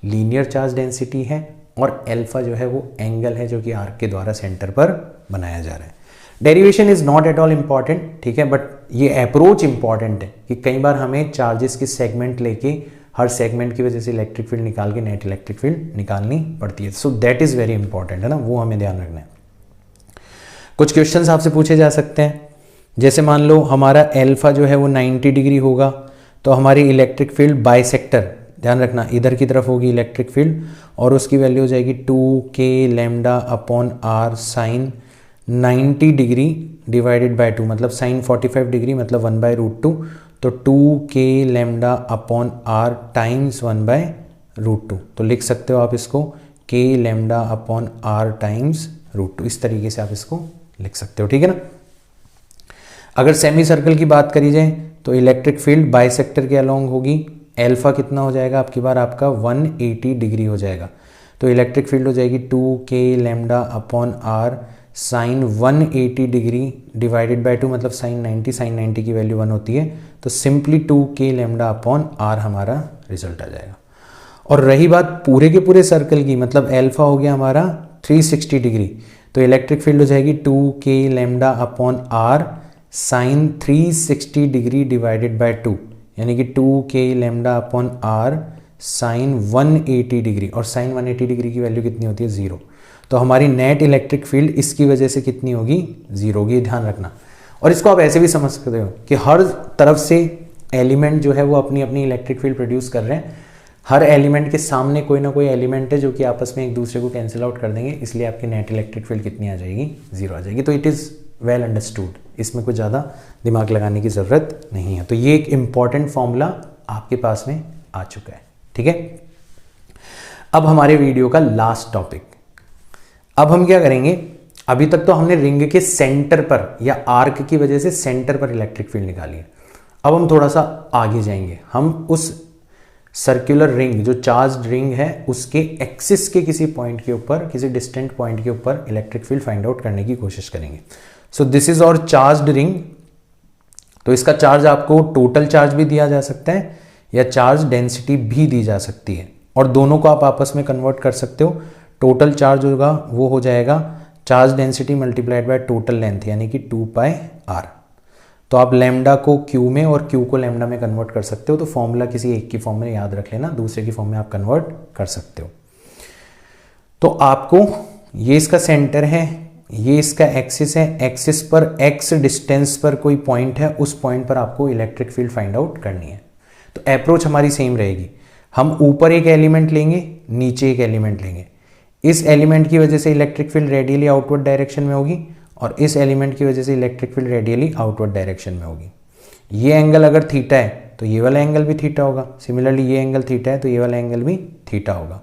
लीनियर चार्ज डेंसिटी है और एल्फा जो है वो एंगल है जो कि आर्क के द्वारा सेंटर पर बनाया जा रहा है। Derivation is not at all important, ठीक है, बट ये अप्रोच इंपॉर्टेंट है कि कई बार हमें चार्जेस के सेगमेंट लेके हर सेगमेंट की वजह से इलेक्ट्रिक फील्ड निकाल के नेट इलेक्ट्रिक फील्ड निकालनी पड़ती है। So that is very important है ना, वो हमें ध्यान रखना है। कुछ क्वेश्चंस आपसे पूछे जा सकते हैं, जैसे मान लो हमारा एल्फा जो है वो 90 डिग्री होगा तो हमारी इलेक्ट्रिक फील्ड बाइसेक्टर, ध्यान रखना इधर की तरफ होगी इलेक्ट्रिक फील्ड, और उसकी वैल्यू हो जाएगी 2k lambda upon r sine 90 degree divided by 2, मतलब साइन 45 डिग्री मतलब 1/√2, तो 2k lambda upon r times 1/√2। तो लिख सकते हो आप इसको k lambda upon r times √2, इस तरीके से आप इसको लिख सकते हो, ठीक है ना। अगर सेमी सर्कल की बात करी जाए तो इलेक्ट्रिक फील्ड बाइसेक्टर के अलोंग होगी, एल्फा कितना हो जाएगा आपकी बार आपका 180 डिग्री हो जाएगा, तो इलेक्ट्रिक फील्ड हो जाएगी 2k lambda upon r sine 180 degree divided by 2, मतलब साइन 90, साइन 90 की वैल्यू 1 होती है, तो simply 2k lambda upon r हमारा रिजल्ट आ जाएगा। और रही बात पूरे के पूरे सर्कल की, मतलब एल्फा हो गया हमारा 360 डिग्री, तो इलेक्ट्रिक फील्ड हो जाएगी 2k lambda upon r sine 360 degree divided by 2, यानी कि 2k lambda upon r sine 180 degree, और साइन 180 डिग्री की वैल्यू कितनी होती है 0, तो हमारी नेट इलेक्ट्रिक फील्ड इसकी वजह से कितनी होगी 0 होगी, ध्यान रखना। और इसको आप ऐसे भी समझ सकते हो कि हर तरफ से एलिमेंट जो है वो अपनी अपनी इलेक्ट्रिक फील्ड प्रोड्यूस कर रहे हैं, हर एलिमेंट के सामने कोई ना कोई एलिमेंट है जो कि आपस में एक दूसरे को कैंसिल आउट कर देंगे, इसलिए आपकी नेट इलेक्ट्रिक फील्ड कितनी आ जाएगी 0 आ जाएगी। तो इट इज़ वेल अंडरस्टूड, इसमें कुछ ज़्यादा दिमाग लगाने की ज़रूरत नहीं है। तो ये एक इंपॉर्टेंट फॉर्मूला आपके पास में आ चुका है, ठीक है। अब हमारे वीडियो का लास्ट टॉपिक, अब हम क्या करेंगे, अभी तक तो हमने रिंग के सेंटर पर या आर्क की वजह से सेंटर पर इलेक्ट्रिक फील्ड निकाली है। अब हम थोड़ा सा आगे जाएंगे, हम उस सर्कुलर रिंग जो चार्ज रिंग है उसके एक्सिस के किसी पॉइंट के ऊपर, किसी डिस्टेंट पॉइंट के ऊपर इलेक्ट्रिक फील्ड फाइंड आउट करने की कोशिश करेंगे। सो दिस इज और चार्ज्ड रिंग, तो इसका चार्ज आपको टोटल चार्ज भी दिया जा सकता है या चार्ज डेंसिटी भी दी जा सकती है, और दोनों को आप आपस में कन्वर्ट कर सकते हो। टोटल चार्ज होगा वो हो जाएगा charge density multiplied by total length, यानी कि 2πr। तो आप लैम्डा को क्यू में और क्यू को लैम्डा में कन्वर्ट कर सकते हो, तो फॉर्मूला किसी एक की फॉर्म में याद रख लेना, दूसरे की फॉर्म में आप कन्वर्ट कर सकते हो। तो आपको ये इसका सेंटर है, ये इसका एक्सिस है, एक्सिस पर x डिस्टेंस पर कोई पॉइंट है, उस पॉइंट पर आपको इलेक्ट्रिक फील्ड फाइंड आउट करनी है। तो अप्रोच हमारी सेम रहेगी, हम ऊपर एक एलिमेंट लेंगे, नीचे एक एलिमेंट लेंगे, इस एलिमेंट की वजह से electric field radially outward direction में होगी और इस एलिमेंट की वजह से electric field radially outward direction में होगी। ये एंगल अगर थीटा है तो ये वाला एंगल भी थीटा होगा, सिमिलरली ये एंगल थीटा है तो ये वाला एंगल भी थीटा होगा।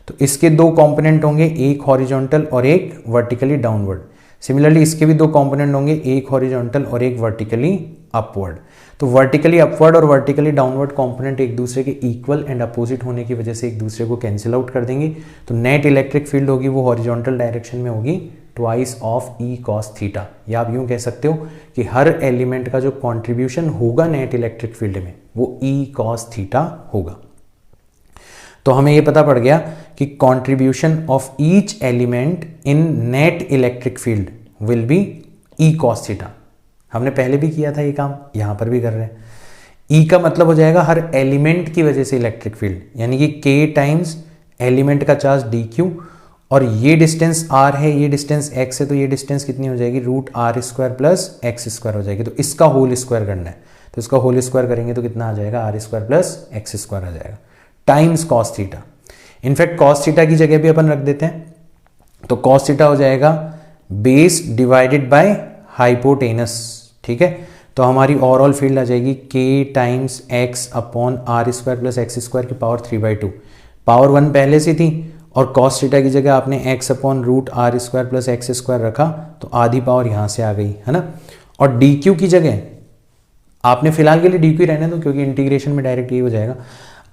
तो इसके दो कंपोनेंट होंगे, एक हॉरिजॉन्टल और एक वर्टिकली डाउनवर्ड। सिमिलरली इसके भी दो कंपोनेंट होंगे, एक हॉरिजॉन्टल और एक वर्टिकली अपवर्ड। तो वर्टिकली अपवर्ड और वर्टिकली डाउनवर्ड कंपोनेंट एक दूसरे के इक्वल एंड अपोजिट होने की वजह से एक दूसरे को कैंसिल आउट कर देंगे। तो नेट इलेक्ट्रिक फील्ड होगी वो हॉरिजॉन्टल डायरेक्शन में होगी twice of E cos theta, या आप यूं कह सकते हो कि हर एलिमेंट का जो कॉन्ट्रीब्यूशन होगा नेट इलेक्ट्रिक फील्ड में वो ई कॉस थीटा होगा। तो हमें ये पता पड़ गया कि contribution of each element in net electric field will be E cos theta. हमने पहले भी किया था ये काम, यहां पर भी कर रहे हैं। ई का मतलब हो जाएगा हर एलिमेंट की वजह से इलेक्ट्रिक फील्ड, यानी कि k टाइम्स एलिमेंट का चार्ज dq और ये डिस्टेंस r है, ये डिस्टेंस x है, तो ये डिस्टेंस कितनी हो जाएगी, root r square plus x square हो जाएगी। तो इसका होल स्क्वायर करना है, तो इसका होल स्क्वायर करेंगे तो कितना आ जाएगा, r square plus x square आ जाएगा times cos theta. In fact cos theta की जगह भी अपन रख देते हैं, तो कॉस थीटा हो जाएगा बेस डिवाइडेड बाय हाइपोटेनस। ठीक है, तो हमारी ओवरऑल फील्ड आ जाएगी k times x upon r square plus x square की पावर 3/2। पावर 1 पहले से थी और कॉस थीटा की जगह आपने x upon root r square plus x square रखा, तो आधी पावर यहाँ से आ गई, है ना। और dq की जगह आपने फिलहाल के लिए dq रहने दो, क्योंकि इंटीग्रेशन में डायरेक्ट ये हो जाएगा।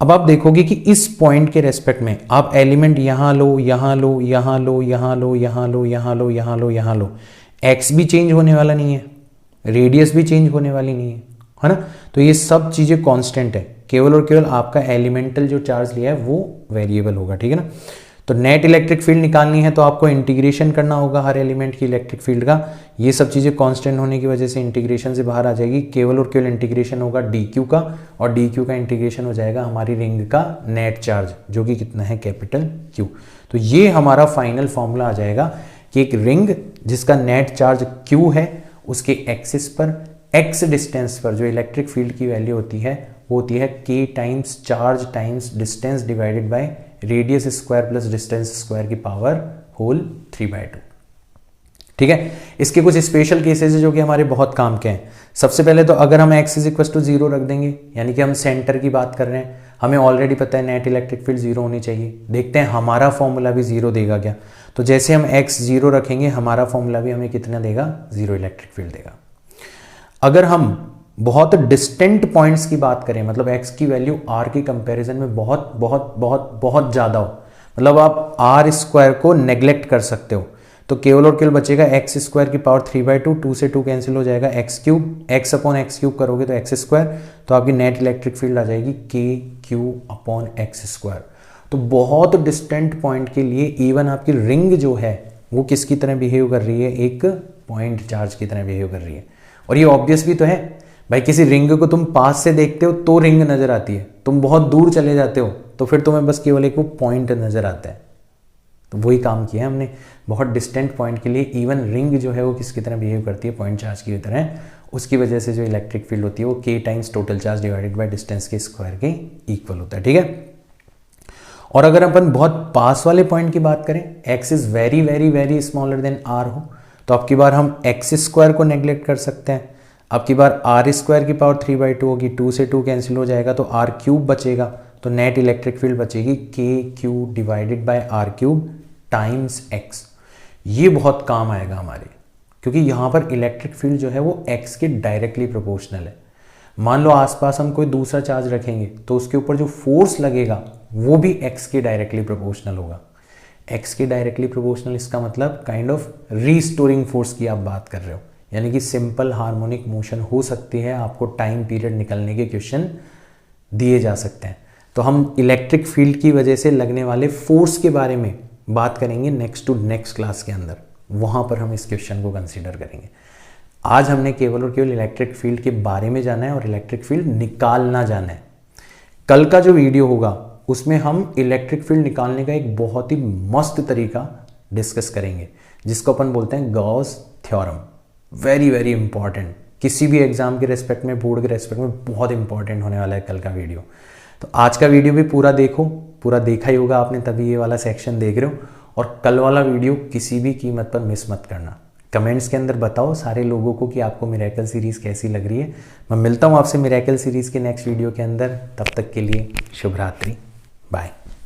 अब आप देखोगे कि इस पॉइंट के रेस्पेक्ट में आप एलिमेंट यहाँ लो, यहाँ लो, यहाँ लो, यहाँ लो, यहाँ लो, यहाँ लो, यहाँ लो, यहाँ लो, x भी चेंज होने वाला नहीं है, रेडियस भी चेंज होने वाली नहीं है ना। तो ये सब चीजें कांस्टेंट है, केवल और केवल आपका एलिमेंटल जो चार्ज लिया है वो वेरिएबल होगा। ठीक है ना। तो नेट इलेक्ट्रिक फील्ड निकालनी है तो आपको इंटीग्रेशन करना होगा हर एलिमेंट की इलेक्ट्रिक फील्ड का। ये सब चीजें कांस्टेंट होने की वजह से इंटीग्रेशन से बाहर आ जाएगी, केवल और केवल इंटीग्रेशन होगा dq का, और dq का इंटीग्रेशन हो जाएगा हमारी रिंग का नेट चार्ज, जो कि कितना है, कैपिटल Q। तो ये हमारा फाइनल फॉर्मूला आ जाएगा कि एक रिंग जिसका नेट चार्ज Q है, उसके एक्सिस पर x डिस्टेंस पर जो इलेक्ट्रिक फील्ड की वैल्यू होती है वो होती है k times charge times distance divided by radius square plus distance square की पावर होल 3/2। ठीक है, इसके कुछ स्पेशल केसेस है जो कि हमारे बहुत काम के हैं। सबसे पहले तो अगर हम x = 0 रख देंगे, यानी कि हम सेंटर की बात कर रहे हैं, हमें ऑलरेडी पता है नेट इलेक्ट्रिक फील्ड 0 होनी चाहिए। देखते हैं हमारा फॉर्मूला भी 0 देगा क्या। तो जैसे हम x 0 रखेंगे, हमारा फॉर्मूला भी हमें कितना देगा, 0 इलेक्ट्रिक फील्ड देगा। अगर हम बहुत डिस्टेंट पॉइंट्स की बात करें, मतलब x की वैल्यू r की कंपैरिजन में बहुत बहुत बहुत बहुत ज़्यादा हो, मतलब आप r स्क्वायर को नेग्लेक्ट कर सकते हो, तो केवल और केवल बचेगा एक्स स्क्वायर की पावर 3/2, 2 से 2 कैंसिल हो जाएगा, x cube, x upon x cube करोगे तो एक्स स्क्वायर, तो आपकी नेट इलेक्ट्रिक फील्ड आ जाएगी KQ अपॉन एक्स स्क्वायर। तो बहुत डिस्टेंट पॉइंट के लिए इवन आपकी रिंग जो है वो किसकी तरह बिहेव कर रही है, एक पॉइंट चार्ज की तरह बिहेव कर रही है। और ये ऑब्वियस भी तो है भाई, किसी रिंग को तुम पास से देखते हो तो रिंग नजर आती है, तुम बहुत दूर चले जाते हो तो फिर तुम्हें बस केवल एक वो पॉइंट नजर आता है। तो वही काम किया है हमने, बहुत डिस्टेंट पॉइंट के लिए इवन रिंग जो है वो किसकी तरह बिहेव करती है, पॉइंट चार्ज की तरह। उसकी वजह से जो इलेक्ट्रिक फील्ड होती है वो k times total charge divided by distance के स्क्वायर के इक्वल होता है। ठीक है, और अगर अपन बहुत पास वाले पॉइंट की बात करें, x is very very very smaller than r हो, तो अब की बार हम एक्स स्क्वायर को नेग्लेक्ट कर सकते हैं। अब की बार आर स्क्वायर की पावर 3/2 होगी, 2 से 2 कैंसिल हो जाएगा तो आर क्यूब बचेगा, तो नेट इलेक्ट्रिक फील्ड बचेगी KQ divided by r cube times x। ये बहुत काम आएगा हमारे, क्योंकि यहाँ पर इलेक्ट्रिक फील्ड जो है वो x के डायरेक्टली प्रोपोर्शनल है। मान लो आसपास हम कोई दूसरा चार्ज रखेंगे तो उसके ऊपर जो फोर्स लगेगा वो भी x के डायरेक्टली प्रोपोर्शनल होगा। x के डायरेक्टली प्रोपोर्शनल, इसका मतलब काइंड ऑफ रीस्टोरिंग फोर्स की आप बात कर रहे हो, यानी कि सिंपल हार्मोनिक मोशन हो सकती है, आपको टाइम पीरियड निकलने के क्वेश्चन दिए जा सकते हैं। तो हम इलेक्ट्रिक फील्ड की वजह से लगने वाले फोर्स के बारे में बात करेंगे नेक्स्ट टू नेक्स्ट क्लास के अंदर, वहां पर हम इस क्वेश्चन को कंसीडर करेंगे। आज हमने केवल और केवल इलेक्ट्रिक फील्ड के बारे में जाना है और इलेक्ट्रिक फील्ड निकालना जाना है। कल का जो वीडियो होगा उसमें हम इलेक्ट्रिक फील्ड निकालने का एक बहुत ही मस्त तरीका डिस्कस करेंगे, जिसको अपन बोलते हैं Gauss theorem. Very very important, किसी भी एग्जाम के रेस्पेक्ट में, बोर्ड के रेस्पेक्ट में बहुत इंपॉर्टेंट होने वाला है कल का वीडियो। तो आज का वीडियो भी पूरा देखो, पूरा देखा ही होगा आपने, तभी ये वाला सेक्शन देख रहे हो। और कल वाला वीडियो किसी भी कीमत पर मिस मत करना। कमेंट्स के अंदर बताओ सारे लोगों को कि आपको मिरेकल सीरीज़ कैसी लग रही है। मैं मिलता हूँ आपसे मिरेकल सीरीज़ के नेक्स्ट वीडियो के अंदर, तब तक के लिए शुभ रात्रि, बाय।